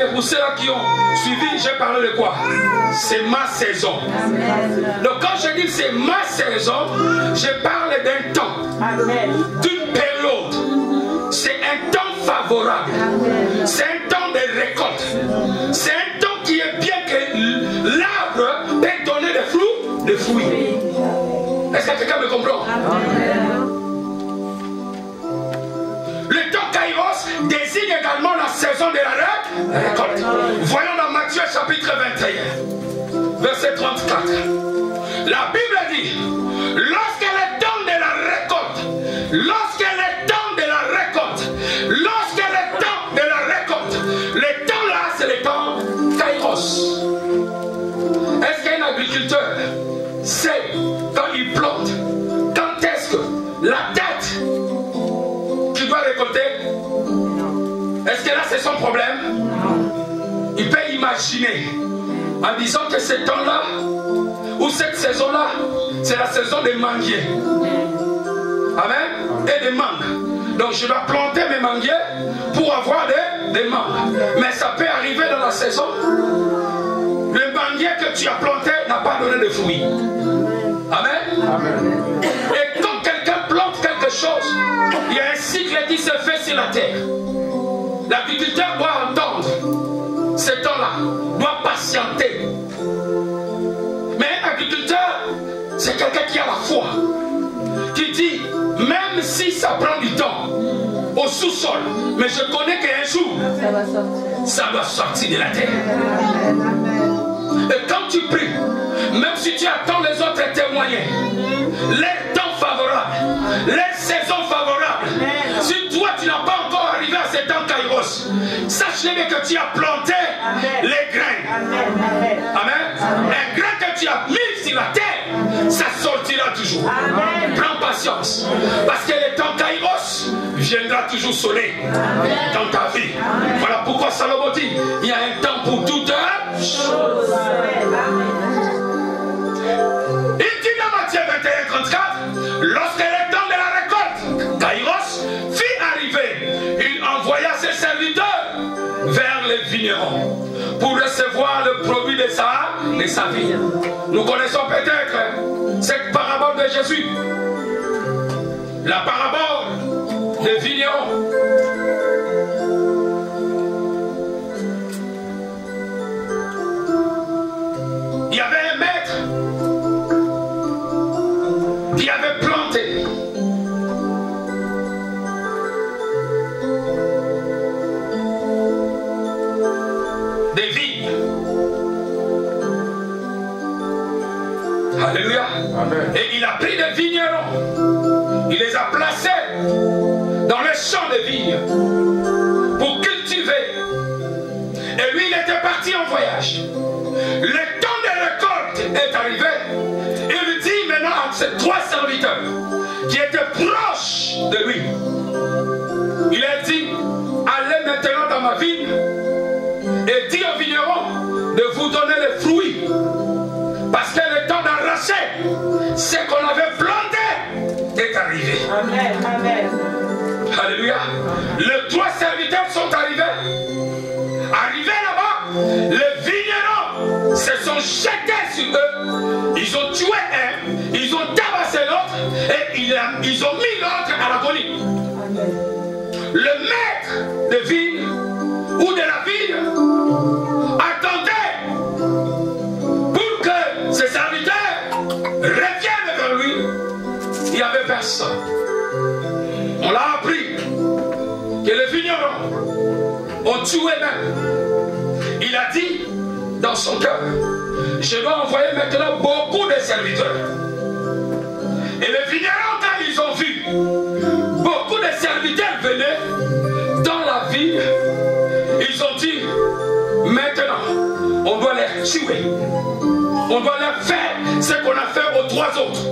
Speaker 4: Et pour ceux-là qui ont suivi, j'ai parlé de quoi? C'est ma saison. Donc quand je dis c'est ma saison, je parle d'un temps, d'une période. C'est un temps favorable. C'est un temps de récolte. C'est un temps qui est bien que l'arbre peut donner des fruits. Est-ce que quelqu'un me comprend? Le temps Kairos désigne également la saison de la récolte. Voyons dans Matthieu chapitre 21, verset 34. La Bible dit, lorsque le temps de la récolte, lorsque le temps de la récolte, lorsque le temps de la récolte, le temps là c'est le temps Kairos. Est-ce qu'un agriculteur sait quand il plante, quand est-ce que la tête qu'il doit récolter? Est-ce que là c'est son problème? Il peut imaginer en disant que ce temps-là ou cette saison-là, c'est la saison des manguiers. Amen. Et des mangues. Donc je dois planter mes manguiers pour avoir des mangues. Mais ça peut arriver dans la saison. Le manguier que tu as planté n'a pas donné de fruits. Amen. Amen. Et quand quelqu'un plante quelque chose, il y a un cycle qui se fait sur la terre. L'agriculteur doit entendre ce temps-là, doit patienter. Mais un agriculteur, c'est quelqu'un qui a la foi, qui dit, même si ça prend du temps au sous-sol, mais je connais qu'un jour, ça doit sortir de la terre. Et quand tu pries, même si tu attends les autres témoigner, les temps favorables, les saisons favorables, si toi tu n'as pas encore arrivé à ce temps Kairos, sache-le que tu as planté les graines. Amen. Un grain que tu as mis sur la terre, ça sortira toujours. Prends patience, parce que le temps Kairos viendra toujours sonner dans ta vie. Voilà pourquoi Salomon dit, il y a un temps pour toute chose. Il dit dans Matthieu 21, 34, lorsque le temps de la récolte, Kairos, fit arriver, il envoya ses serviteurs vers les vignerons pour recevoir le produit de sa vie. Nous connaissons peut-être cette parabole de Jésus, la parabole des vignerons. Il y avait un maître qui avait planté des vignes. Alléluia. Amen. Et il a pris des vignerons, il les a placés dans les champs de vignes pour cultiver. Et lui, il était parti en voyage. Le temps de récolte est arrivé. Il dit maintenant à ses 3 serviteurs qui étaient proches de lui, il a dit, allez maintenant dans ma vigne et dis aux vignerons de vous donner les fruits, parce que le temps d'arracher ce qu'on avait planté est arrivé. Amen. Amen. Alléluia. Les 3 serviteurs sont arrivés. Arrivés là-bas, les vignerons se sont jetés sur eux. Ils ont tué un, ils ont tabassé l'autre et ils ont mis l'autre à l'agonie. Le maître de vigne ou de la vigne attendait pour que ses serviteurs reviennent vers lui. Il n'y avait personne. On l'a appris que les vignerons ont tué même. Il a dit dans son cœur, je dois envoyer maintenant beaucoup de serviteurs. Et les vignerons, quand ils ont vu beaucoup de serviteurs venir dans la ville, ils ont dit, maintenant on doit les tuer, on doit leur faire ce qu'on a fait aux 3 autres.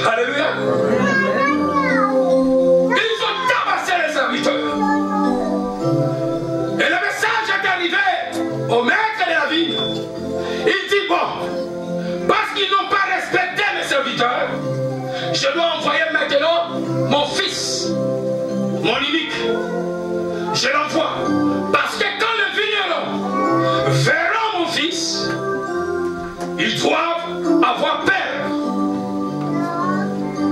Speaker 4: Alléluia. Ils ont tabassé les serviteurs. Et le message est arrivé au maître de la ville. Il dit, bon, parce qu'ils n'ont pas respecté mes serviteurs, je dois envoyer maintenant mon fils, mon unique. Je l'envoie. fils, ils doivent avoir peur.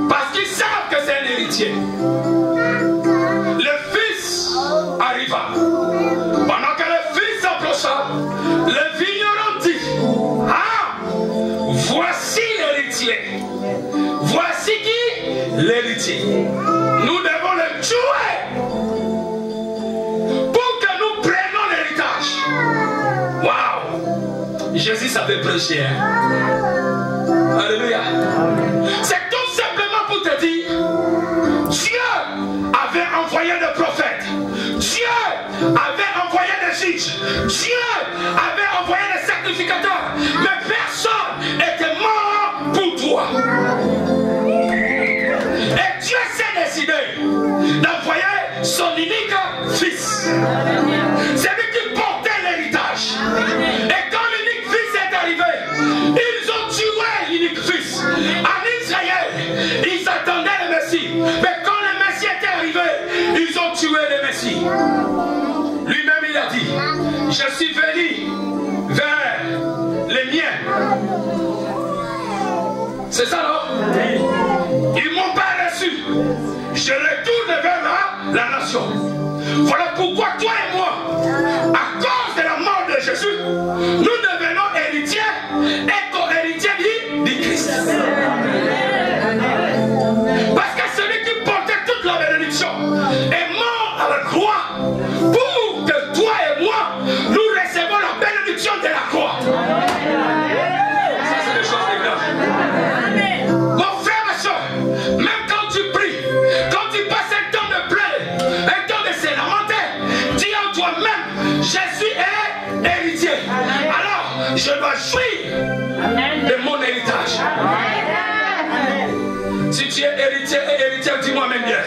Speaker 4: Parce qu'ils savent que c'est un héritier. Le fils arriva. Pendant que le fils s'approcha, le vigneron dit: ah, voici l'héritier. Voici qui? L'héritier. Nous devons le tuer pour que nous prenions l'héritage. Waouh! Jésus savait prêcher. Hein? Alléluia. C'est tout simplement pour te dire, Dieu avait envoyé des prophètes. Dieu avait envoyé des juges. Dieu avait envoyé des sacrificateurs. Mais personne n'était mort pour toi. Et Dieu s'est décidé d'envoyer son unique fils. C'est lui qui portait l'héritage. Et quand l'unique fils est arrivé, ils ont tué l'unique fils. En Israël, ils attendaient le Messie. Mais quand le Messie était arrivé, ils ont tué le Messie. Lui-même, il a dit: je suis venu vers les miens. C'est ça, non? Ils ne m'ont pas reçu. Je retourne vers la nation. Voilà pourquoi toi et moi, à cause de la mort de Jésus, nous devenons héritiers et co-héritiers du Christ. Parce que celui qui portait toute la bénédiction est mort à la croix pour que toi et moi, nous recevons la bénédiction de la croix. Ça, c'est des choses graves. Mon frère, ma soeur, même quand tu pries, quand tu passes un temps de pleurer, un temps de se lamenter, dis en toi-même: Jésus est héritier. Alors, je dois jouir de mon héritage. Si tu es héritier et héritier, dis-moi même bien.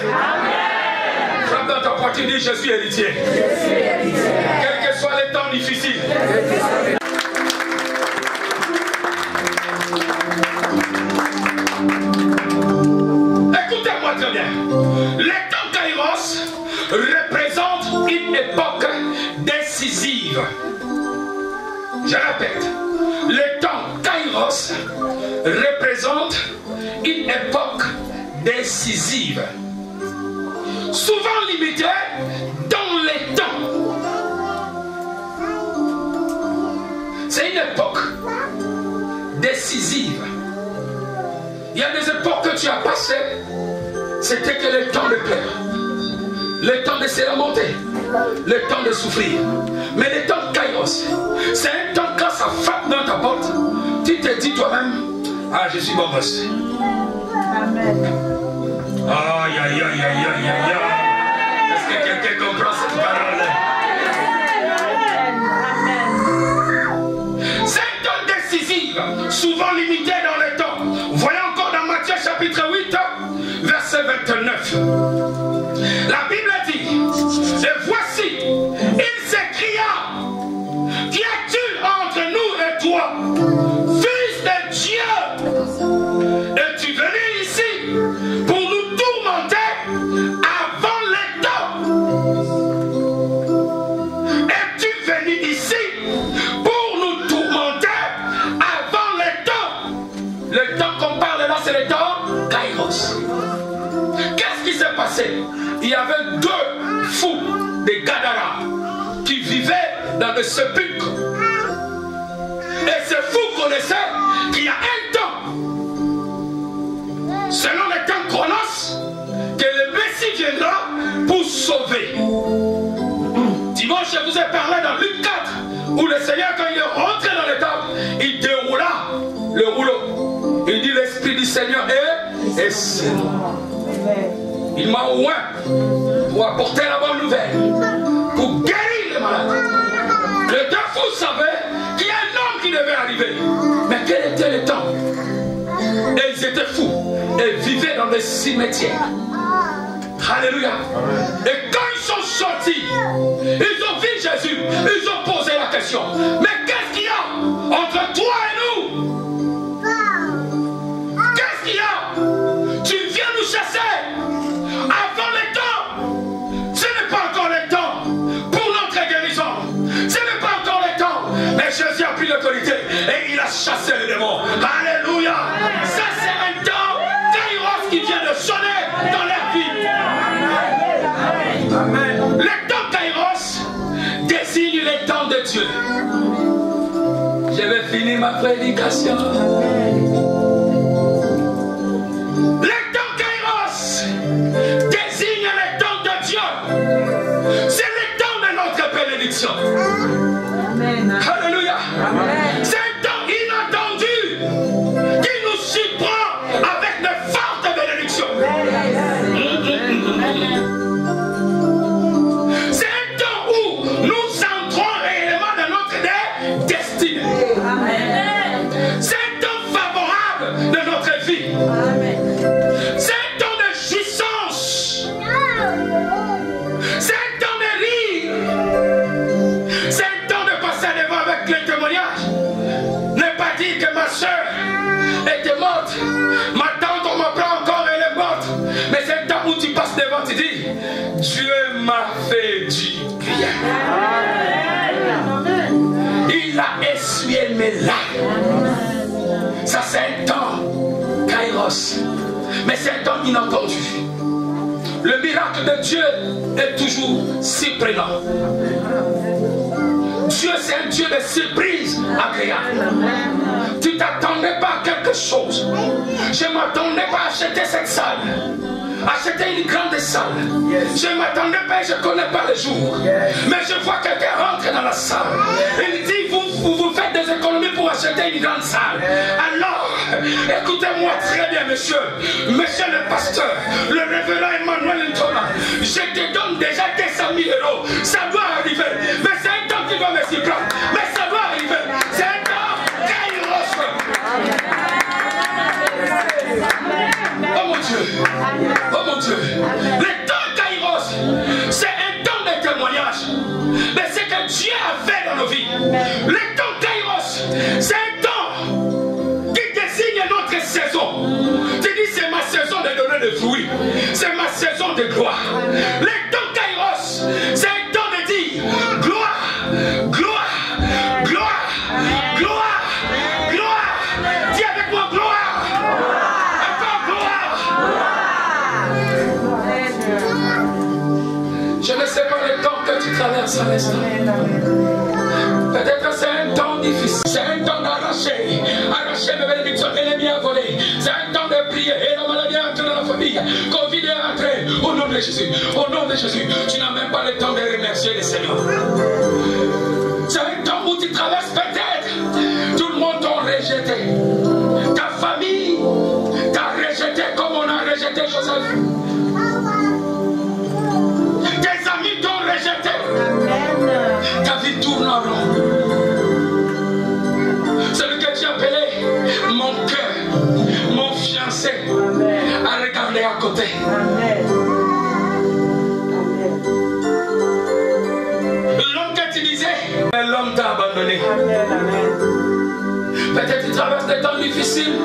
Speaker 4: Frappe dans ta poitrine, dis: je suis héritier. Quels que soient les temps difficiles. Écoutez-moi très bien. Le temps Kairos représente une époque décisive. Je répète, le temps Kairos représente une époque décisive, souvent limitée dans les temps. C'est une époque décisive. Il y a des époques que tu as passées, c'était que le temps de pleurer, le temps de se lamenter, le temps de souffrir. Mais le temps Kairos, c'est un temps quand ça frappe dans ta porte, tu te dis toi-même: ah, je suis bon gosse. Amen. Aïe, aïe, aïe, aïe, aïe, aïe, aïe. Est-ce que quelqu'un comprend cette parole? C'est un temps décisif, souvent limité dans le temps. Voyons encore dans Matthieu chapitre 8, verset 29. La Bible dit: et voici, il s'écria: qu'y a-t-il entre nous et toi, fils de Dieu? Es-tu venu ici pour nous tourmenter avant le temps? Es-tu venu ici pour nous tourmenter avant le temps? Le temps qu'on parle là, c'est le temps Kairos. Qu'est-ce qui s'est passé? Il y avait deux fous des Gadara qui vivaient dans le sépulcre. Et ces fous connaissaient qu'il y a un temps, selon le temps Chronos, que le Messie viendra pour sauver. Dimanche, je vous ai parlé dans Luc 4, où le Seigneur, quand il est rentré dans le temple, il déroula le rouleau. Il dit: l'Esprit du Seigneur est sur moi. Il m'a oint pour apporter la bonne nouvelle, pour guérir les malades. Les deux fous savaient qu'il y a un homme qui devait arriver. Mais quel était le temps? Et ils étaient fous et vivaient dans des cimetières. Alléluia. Et quand ils sont sortis, ils ont vu Jésus, ils ont posé la question: mais qu'est-ce qu'il y a entre toi et nous? Qu'est-ce qu'il y a? Tu viens nous chasser avant le temps. Ce n'est pas encore le temps pour notre guérison. Ce n'est pas encore le temps. Mais Jésus a pris pris l'autorité et il a chassé les démons. Alléluia. Ça c'est un temps Kairos qui vient de sonner dans leur vie. Amen. Le temps Kairos désigne les temps de Dieu. Je vais finir ma prédication. Le temps Kairos désigne le temps de Dieu. C'est le temps de notre bénédiction. Alléluia. C'est un temps inattendu qui nous surprend avec de fortes bénédictions. C'est un temps où nous entrons réellement dans notre destinée. C'est un temps favorable de notre vie. C'est un temps de jouissance. C'est un temps de rire. C'est un temps de passer devant avec les témoignages. Ne pas dire que ma soeur était morte. Ma tante, on m'apprend encore, elle est morte. Mais c'est un temps où tu passes devant, tu dis Dieu m'a fait du bien. Il a essuyé mes larmes. Ça c'est un temps Kairos. Mais c'est un temps inattendu. Le miracle de Dieu est toujours surprenant. Dieu c'est un Dieu de surprise agréable. Tu ne t'attendais pas à quelque chose. Je ne m'attendais pas à acheter cette salle. Acheter une grande salle. Je ne m'attendais pas, je ne connais pas le jour. Mais je vois quelqu'un rentrer dans la salle. Il dit, vous faites des économies pour acheter une grande salle. Alors, écoutez-moi très bien, monsieur. Monsieur le pasteur, le révérend Emmanuel Ntona, je te donne déjà 200 000 euros. Ça doit arriver. Mais c'est un temps qui doit me surprendre. Mais ça doit arriver. C'est un temps Kairos. Oh mon Dieu. Oh mon Dieu. Le temps Kairos, c'est un temps de témoignage. Mais c'est que Dieu a fait dans nos vies. Le temps Kairos, c'est un temps qui désigne notre saison. Tu dis c'est ma saison de donner des fruits. C'est ma saison de gloire. Le temps Kairos, c'est un temps de dire gloire, gloire, gloire, gloire, gloire. Dis avec moi gloire. Encore gloire. Je ne sais pas le temps que tu traverses à l'instant. Peut-être c'est un temps difficile. C'est un temps d'arracher. Arracher mes bénédictions. L'ennemi a volé. C'est un temps de prier. Et la maladie est entrée dans la famille. Covid est entré. Au nom de Jésus. Au nom de Jésus. Tu n'as même pas le temps de remercier le Seigneur. C'est un temps où tu traverses peut-être. Tout le monde t'a rejeté. Ta famille t'a rejeté comme on a rejeté Joseph. Tes amis t'ont rejeté. Ta vie tourne en rond. Celui que tu appelais mon cœur, mon fiancé, a regardé à côté. L'homme que tu disais, l'homme t'a abandonné. Peut-être tu traverses des temps difficiles.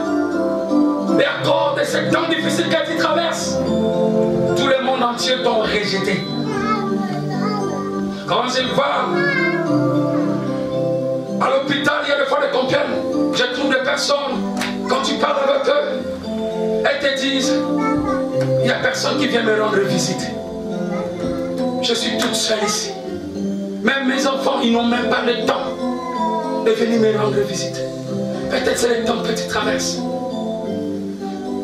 Speaker 4: Et à cause de ces temps difficiles que tu traverses, tout le monde entier t'ont rejeté. Quand je vais à l'hôpital, il y a des fois des Compiègne, je trouve des personnes, quand tu parles avec eux, elles te disent, il n'y a personne qui vient me rendre visite. Je suis toute seule ici. Même mes enfants, ils n'ont même pas le temps de venir me rendre visite. Peut-être c'est le temps que tu traverses.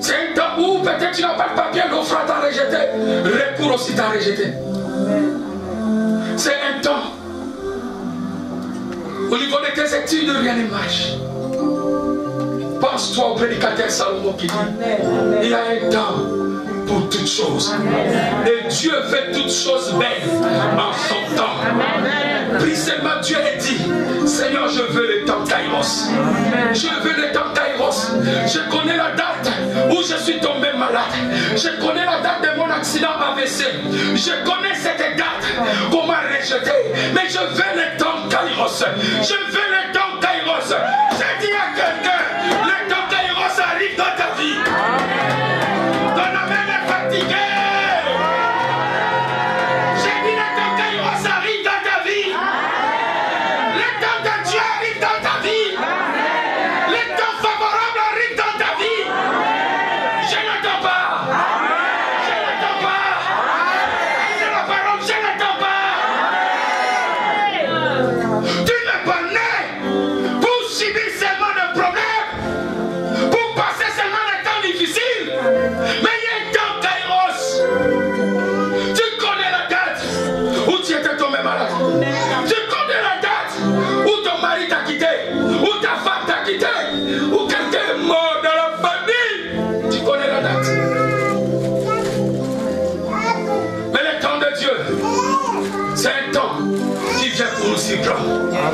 Speaker 4: C'est un temps où peut-être tu n'as pas de papier, l'offre t'a rejeté, recours aussi t'a rejeté. C'est un temps. Au niveau de tes études, rien ne marche. Pense-toi au prédicateur Salomon qui dit, il y a un temps pour toutes choses. Et Dieu fait toutes choses belles en son temps. Prie seulement Dieu et dit, Seigneur, je veux le temps Kairos. Je veux le temps Kairos. Je connais la date où je suis tombé malade. Je connais la date de mon accident AVC. Je connais cette date qu'on m'a rejeté. Mais je veux le temps Kairos. Je veux le temps Kairos. Je dis à quelqu'un, le temps Kairos arrive dans ta vie. Ton amen est fatigué. J'ai dit le temps Kairos arrive dans ta vie. Le temps de Dieu arrive dans ta vie.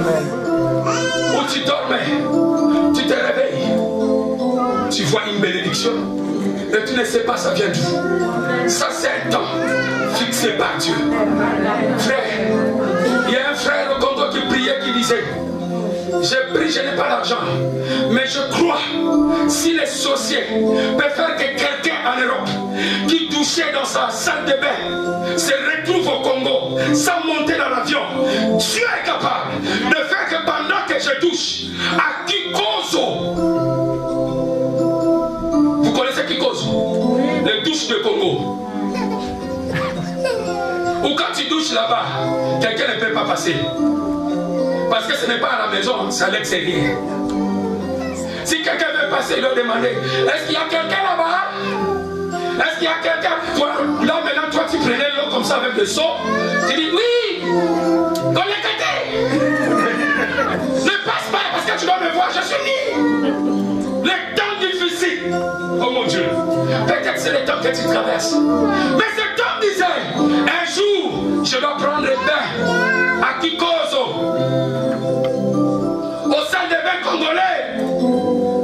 Speaker 4: Où tu dormais, tu te réveilles, tu vois une bénédiction et tu ne sais pas ça vient d'où. Ça c'est un temps fixé par Dieu. Frère, il y a un frère au Congo qui priait, qui disait: je prie, je n'ai pas d'argent, mais je crois, si les sorciers peuvent faire que quelqu'un en Europe qui touchait dans sa salle de bain se retrouve au Congo sans monter dans l'avion, Dieu est capable de faire que pendant que je touche à Kikozo, vous connaissez Kikozo, les douches de Congo, ou quand tu douches là-bas, quelqu'un ne peut pas passer. Parce que ce n'est pas à la maison, c'est à l'extérieur. Si quelqu'un veut passer, il leur demander: est-ce qu'il y a quelqu'un là-bas? Est-ce qu'il y a quelqu'un? Toi, là maintenant, toi tu prenais l'eau comme ça avec le seau. Tu dis: oui, qu'on est côté. Ne passe pas parce que tu dois me voir, je suis né. Les temps difficiles, oh mon Dieu, peut-être c'est les temps que tu traverses. Mais cet homme disait: un jour, je dois prendre le bain à Kikozo, au sein des bains congolais,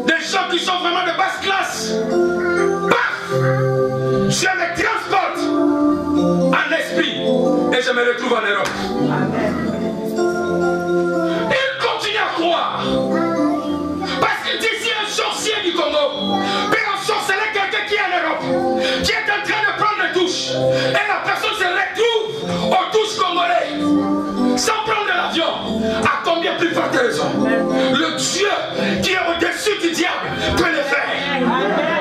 Speaker 4: des gens qui sont vraiment de basse classe. Paf! Je me transporte en esprit et je me retrouve en Europe. Il continue à croire. Parce qu'il dit: si un sorcier du Congo peut ensorceler quelqu'un qui est en Europe, qui est en train de prendre une douche, et la personne se retrouve aux douches congolais, sans prendre l'avion, à combien plus forte raison le Dieu qui est au-dessus du diable peut le faire.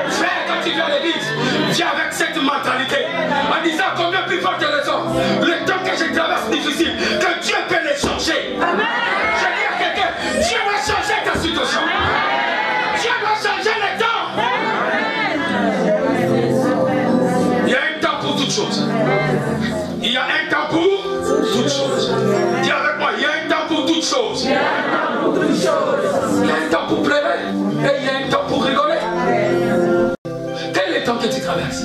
Speaker 4: Frère, quand tu viens à l'église, viens avec cette mentalité, en disant combien plus forte raison le temps que je traverse difficile, que Dieu peut le changer. Je dis à quelqu'un: Dieu va changer ta situation. Dieu va changer le temps. Il y a un temps pour toutes choses. Il y a un temps pour toutes choses. Dis avec moi: il y a un temps pour toutes choses. Il y a un temps pour toutes choses. Il y a un temps pour pleurer et il y a un temps pour rigoler. Quel est le temps que tu traverses?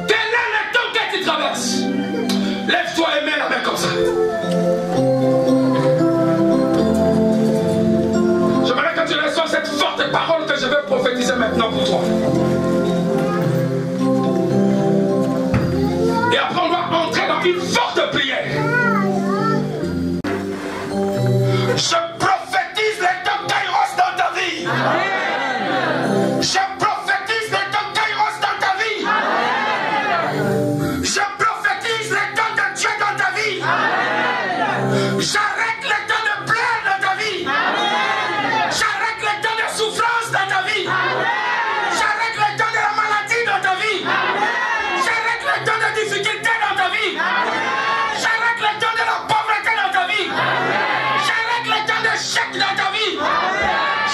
Speaker 4: Quel est le temps que tu traverses? Lève-toi et mets la main comme ça. J'aimerais que tu reçoives cette forte parole que je vais prophétiser maintenant pour toi. Et après on va entrer dans une forte prière. Je prophétise les temps Kairos dans ta vie. Amen. Je prophétise les temps Kairos dans ta vie. Amen. Je prophétise les temps de Dieu dans ta vie. Amen. J'arrête les temps de pleurs dans ta vie. Amen. J'arrête les temps de souffrance dans ta vie. Amen. J'arrête les temps de la maladie dans ta vie. Amen. J'arrête les temps de difficulté dans ta vie. Amen. J'arrête les temps de la pauvreté dans ta vie. Amen. J'arrête le temps de chèque dans ta vie.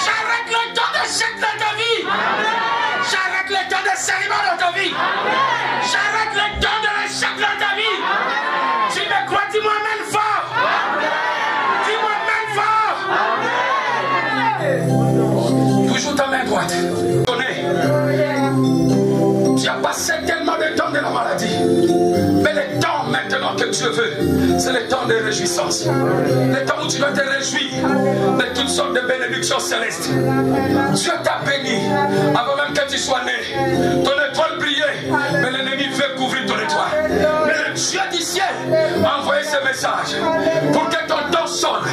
Speaker 4: J'arrête le temps de chèque dans ta vie. J'arrête le temps de cérémonie dans ta vie. J'arrête le temps de l'échec dans ta vie. Tu me crois? Dis-moi même fort. Dis-moi même fort. Toujours ta main droite. Tu as passé tellement de temps de la maladie. Mais le temps maintenant que Dieu veut, c'est le temps de réjouissance. Le temps où tu dois te réjouir de toutes sortes de bénédictions célestes. Dieu t'a béni avant même que tu sois né. Ton étoile brillait, mais l'ennemi veut couvrir ton étoile. Mais le Dieu du ciel a envoyé ce message pour que ton temps sonne,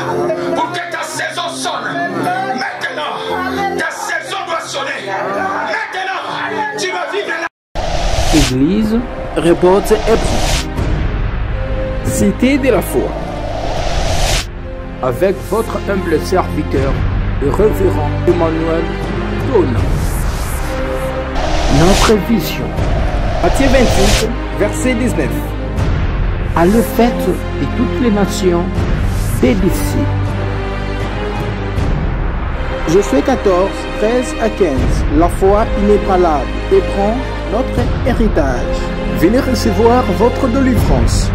Speaker 4: pour que ta saison sonne. Maintenant, ta saison doit sonner. Maintenant, tu vas vivre la
Speaker 2: Église Reporte Hébreu. Cité de la foi.
Speaker 1: Avec votre humble serviteur, le révérend Emmanuel Tona.
Speaker 2: Notre vision.
Speaker 1: Matthieu 28, verset 19.
Speaker 2: À le fait de toutes les nations des disciples. Josué 14, 13 à 15. La foi inébranlable et prend notre héritage.
Speaker 1: Venez recevoir votre délivrance.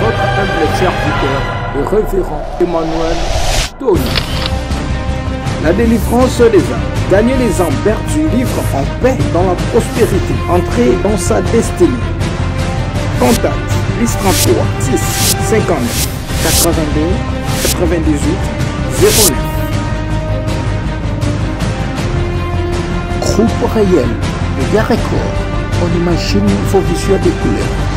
Speaker 1: votre humble serviteur et révérend Emmanuel Tony. La délivrance des âmes. Gagnez les âmes perdues, livre en paix dans la prospérité. Entrez dans sa destinée. Contact +33 6 59 82 98 09. Groupe réel, Média Record. On imagine vos visuels de couleurs.